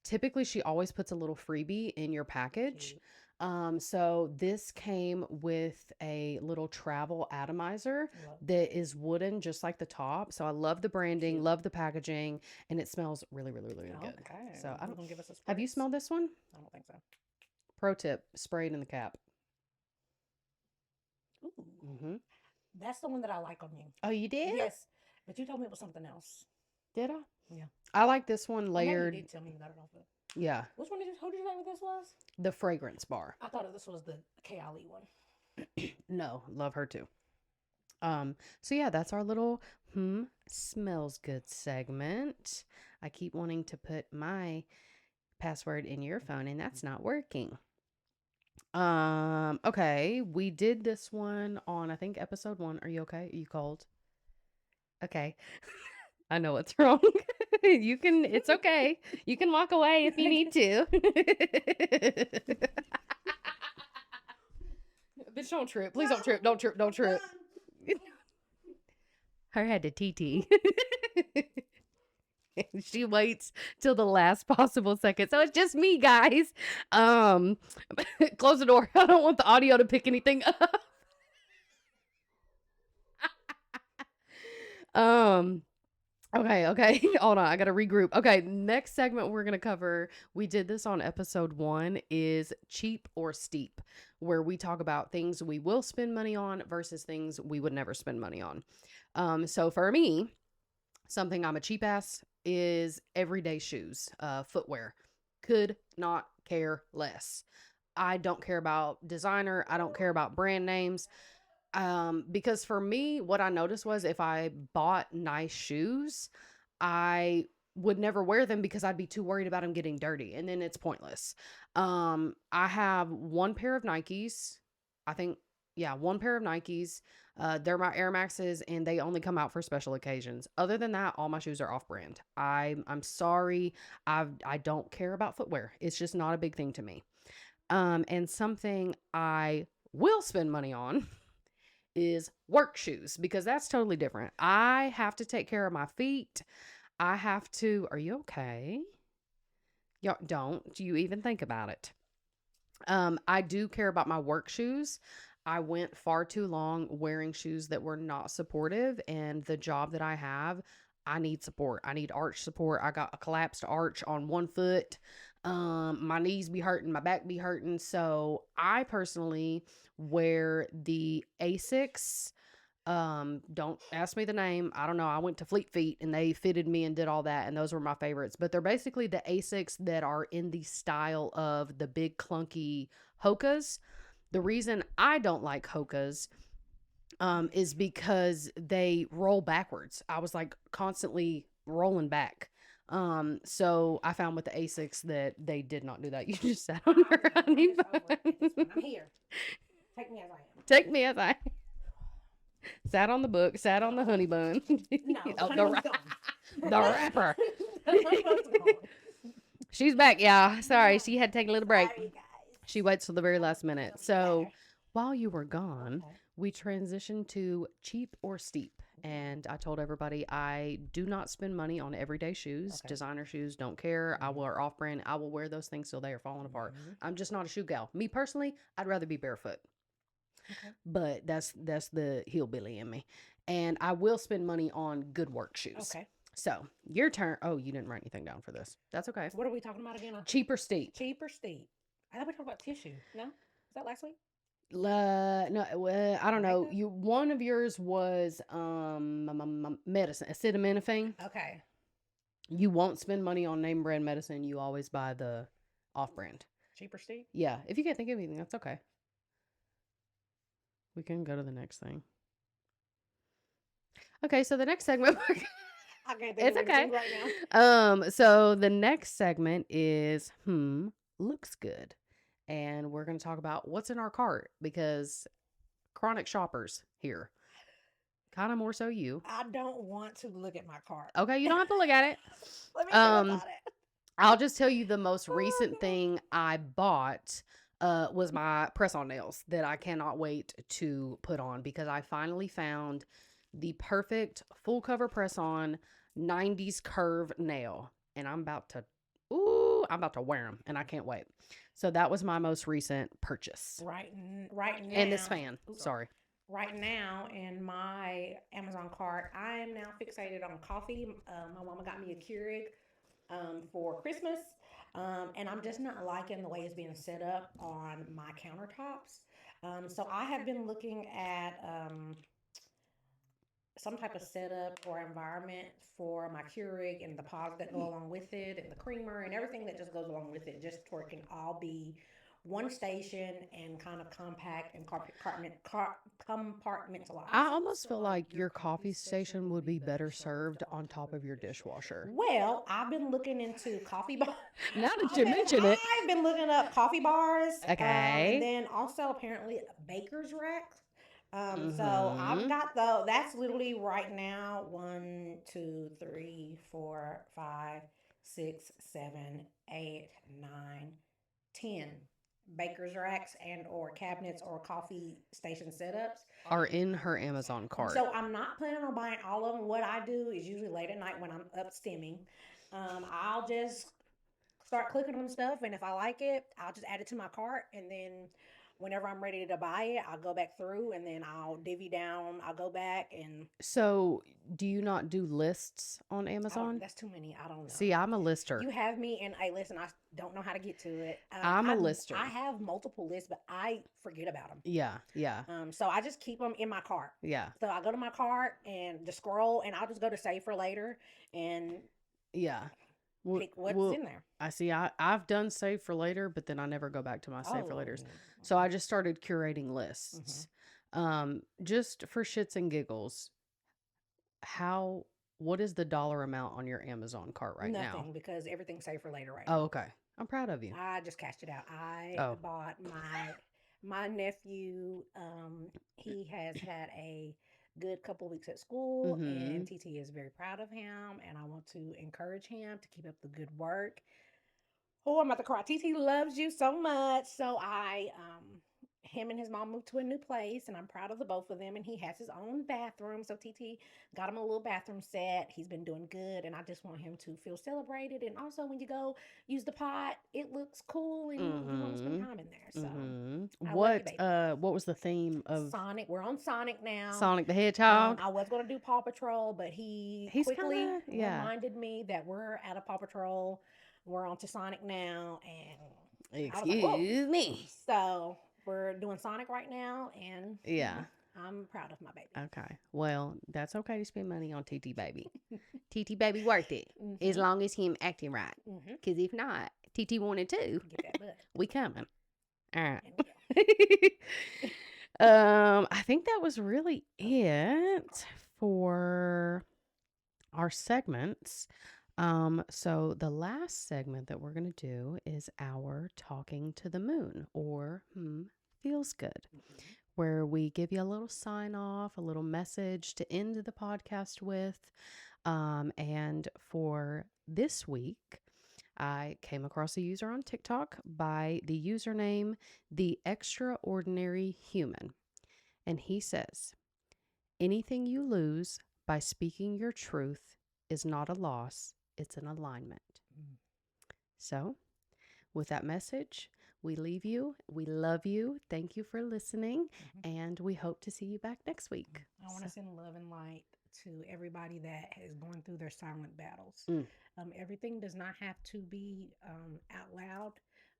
A: typically she always puts a little freebie in your package. So this came with a little travel atomizer
B: Love.
A: that is wooden, just like the top. So I love the branding,
B: Cute.
A: love the packaging, and it smells really, really, really good.
B: Okay.
A: So I
B: Who's
A: don't.
B: gonna give us a
A: Have you
B: spritz?
A: smelled this one?
B: I don't think so.
A: Pro tip: spray it in the cap.
B: Ooh,
A: Mm-hmm.
B: that's the one that I like on you.
A: Oh, you did?
B: Yes, but you told me it was something else.
A: Did I?
B: Yeah.
A: I like this one
B: Or maybe you
A: layered.
B: did tell me you got it off of.
A: Yeah,
B: Which one did you? Who did you think this was?
A: the fragrance bar.
B: I thought this was the Kayali one.
A: No, love her too. So yeah, that's our little smells good segment. I keep wanting to put my password in your phone and that's not working. Okay, we did this one on I think episode 1. Are you okay? Are you cold? Okay. I know what's wrong. It's okay. You can walk away if you need to. Bitch, don't trip. Please don't trip. Don't trip. Don't trip. Her had to TT. She waits till the last possible second. So it's just me, guys. Close the door. I don't want the audio to pick anything up. Okay. Hold on. I got to regroup. Okay, next segment we're going to cover, we did this on episode 1, is cheap or steep, where we talk about things we will spend money on versus things we would never spend money on. So for me, something I'm a cheap ass is everyday shoes, footwear. Could not care less. I don't care about designer. I don't care about brand names. Because for me, what I noticed was if I bought nice shoes, I would never wear them because I'd be too worried about them getting dirty and then it's pointless. I have one pair of Nikes. I think, yeah, one pair of Nikes. They're my Air Maxes and they only come out for special occasions. Other than that, all my shoes are off brand. I'm sorry. I don't care about footwear. It's just not a big thing to me. And something I will spend money on is work shoes because that's totally different. I have to take care of my feet. I have to. Are you okay? Y'all don't you even think about it. I do care about my work shoes. I went far too long wearing shoes that were not supportive, and the job that I have, I need support. I need arch support. I got a collapsed arch on one foot. My knees be hurting, my back be hurting. So I personally wear the Asics. Don't ask me the name. I don't know. I went to Fleet Feet and they fitted me and did all that, and those were my favorites. But they're basically the Asics that are in the style of the big clunky Hokas. The reason I don't like Hokas is because they roll backwards. I was like constantly rolling back. So I found with the Asics that they did not do that. You just sat on your honey bun.
B: I'm here. Take me as I am.
A: Take me as I sat on the book, sat on the honey bun.
B: No,
A: Oh,
B: honey bun's gone.
A: the rapper.
B: Honey bun's gone.
A: She's back, y'all. Sorry, she had to take a little break.
B: Sorry, guys.
A: She waits till the very last minute. So
B: Okay.
A: while you were gone,
B: Okay.
A: we transitioned to cheap or steep. And I told everybody I do not spend money on everyday shoes,
B: Okay.
A: designer shoes, don't care. I
B: Mhm.
A: wear off brand. I will wear those things till they are falling apart.
B: Mhm.
A: I'm just not a shoe gal. Me personally, I'd rather be barefoot.
B: Okay.
A: But that's the hillbilly in me. And I will spend money on good work shoes.
B: Okay.
A: So your turn. Oh, you didn't write anything down for this. That's okay.
B: What are we talking about again?
A: Cheap or steep?
B: Cheap or steep? I thought we talked about tissue. No? Was that last week?
A: No, I don't know.
B: Makeup?
A: One of yours was medicine, acetaminophen.
B: Okay.
A: You won't spend money on name brand medicine. You always buy the off brand.
B: Cheap or steep?
A: Yeah, if you can't think of anything, that's okay. We can go to the next thing. Okay, so the next segment.
B: I can't think
A: It's
B: of anything
A: okay.
B: right now.
A: So the next segment is looks good. And we're going to talk about what's in our cart because chronic shoppers here. Kind of more so you.
B: I don't want to look at my cart.
A: Okay, you don't have to look at it.
B: Let me think about it.
A: I'll just tell you the most recent
B: God.
A: thing I bought was my press-on nails that I cannot wait to put on because I finally found the perfect full cover press-on 90s curve nail. And I'm about to I'm about to wear them, and I can't wait. So that was my most recent purchase.
B: Right now.
A: And this fan. Sorry.
B: Right now in my Amazon cart, I am now fixated on coffee. My mama got me a Keurig for Christmas, and I'm just not liking the way it's being set up on my countertops. So I have been looking at some type of setup or environment for my Keurig and the pods that go along with it and the creamer and everything that just goes along with it, just where it can all be one station and kind of compact and compartmentalized.
A: I almost feel like your coffee station would be better served on top of your dishwasher.
B: Well, I've been looking into coffee bars.
A: Now that you mention it.
B: I've been looking up coffee bars.
A: Okay.
B: And then also apparently baker's racks. So I've got that's literally right now 1, 2, 3, 4, 5, 6, 7, 8, 9, 10 baker's racks and or cabinets or coffee station setups
A: are in her Amazon cart.
B: So I'm not planning on buying all of them. What I do is usually late at night when I'm up stimming, I'll just start clicking on stuff, and if I like it, I'll just add it to my cart, and then whenever I'm ready to buy it, I'll go back through and then I'll divvy down. I'll go back and.
A: So, do you not do lists on Amazon?
B: That's too many. I don't know.
A: See, I'm a lister.
B: You have me in a list and I don't know how to get to it.
A: I'm a lister.
B: I have multiple lists, but I forget about them.
A: Yeah.
B: So I just keep them in my cart.
A: Yeah.
B: So I go to my cart and just scroll, and I'll just go to save for later and.
A: Yeah.
B: Pick what's in there.
A: I see. I've done save for later, but then I never go back to my save for laters. So I just started curating lists. Just for shits and giggles. What is the dollar amount on your Amazon cart right now?
B: Nothing, because everything's saved for later right now.
A: Oh, okay. I'm proud of you.
B: I just cashed it out. I bought my nephew. He has had a good couple weeks at school, and TT is very proud of him, and I want to encourage him to keep up the good work. Oh, I'm about to cry. TT loves you so much. So him and his mom moved to a new place, and I'm proud of the both of them, and he has his own bathroom. So TT got him a little bathroom set. He's been doing good, and I just want him to feel celebrated. And also, when you go use the pot, it looks cool, and you want to spend time in there. So
A: what was the theme of
B: Sonic? We're on Sonic now.
A: Sonic the Hedgehog.
B: I was going to do Paw Patrol, but he's quickly reminded me that we're out of Paw Patrol. We're on to Sonic now, and
A: excuse me.
B: So we're doing Sonic right now, and I'm proud of my baby.
A: Okay, well, that's okay to spend money on TT baby. TT baby worth it, as long as him acting right. Because if not, TT wanted to.
B: Get that butt.
A: We coming. All right. I think that was really it for our segments. So the last segment that we're going to do is our Talking to the Moon, or Feels Good, where we give you a little sign off, a little message to end the podcast with. And for this week, I came across a user on TikTok by the username The Extraordinary Human. And he says, anything you lose by speaking your truth is not a loss. It's an alignment. So, with that message, we leave you. We love you. Thank you for listening. And we hope to see you back next week.
B: I want to send love and light to everybody that is going through their silent battles. Everything does not have to be out loud,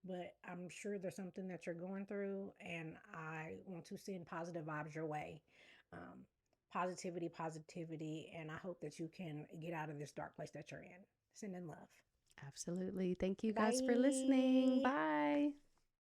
B: but I'm sure there's something that you're going through, and I want to send positive vibes your way. Positivity, and I hope that you can get out of this dark place that you're in. Sending love.
A: Absolutely. Thank you guys for listening. Bye.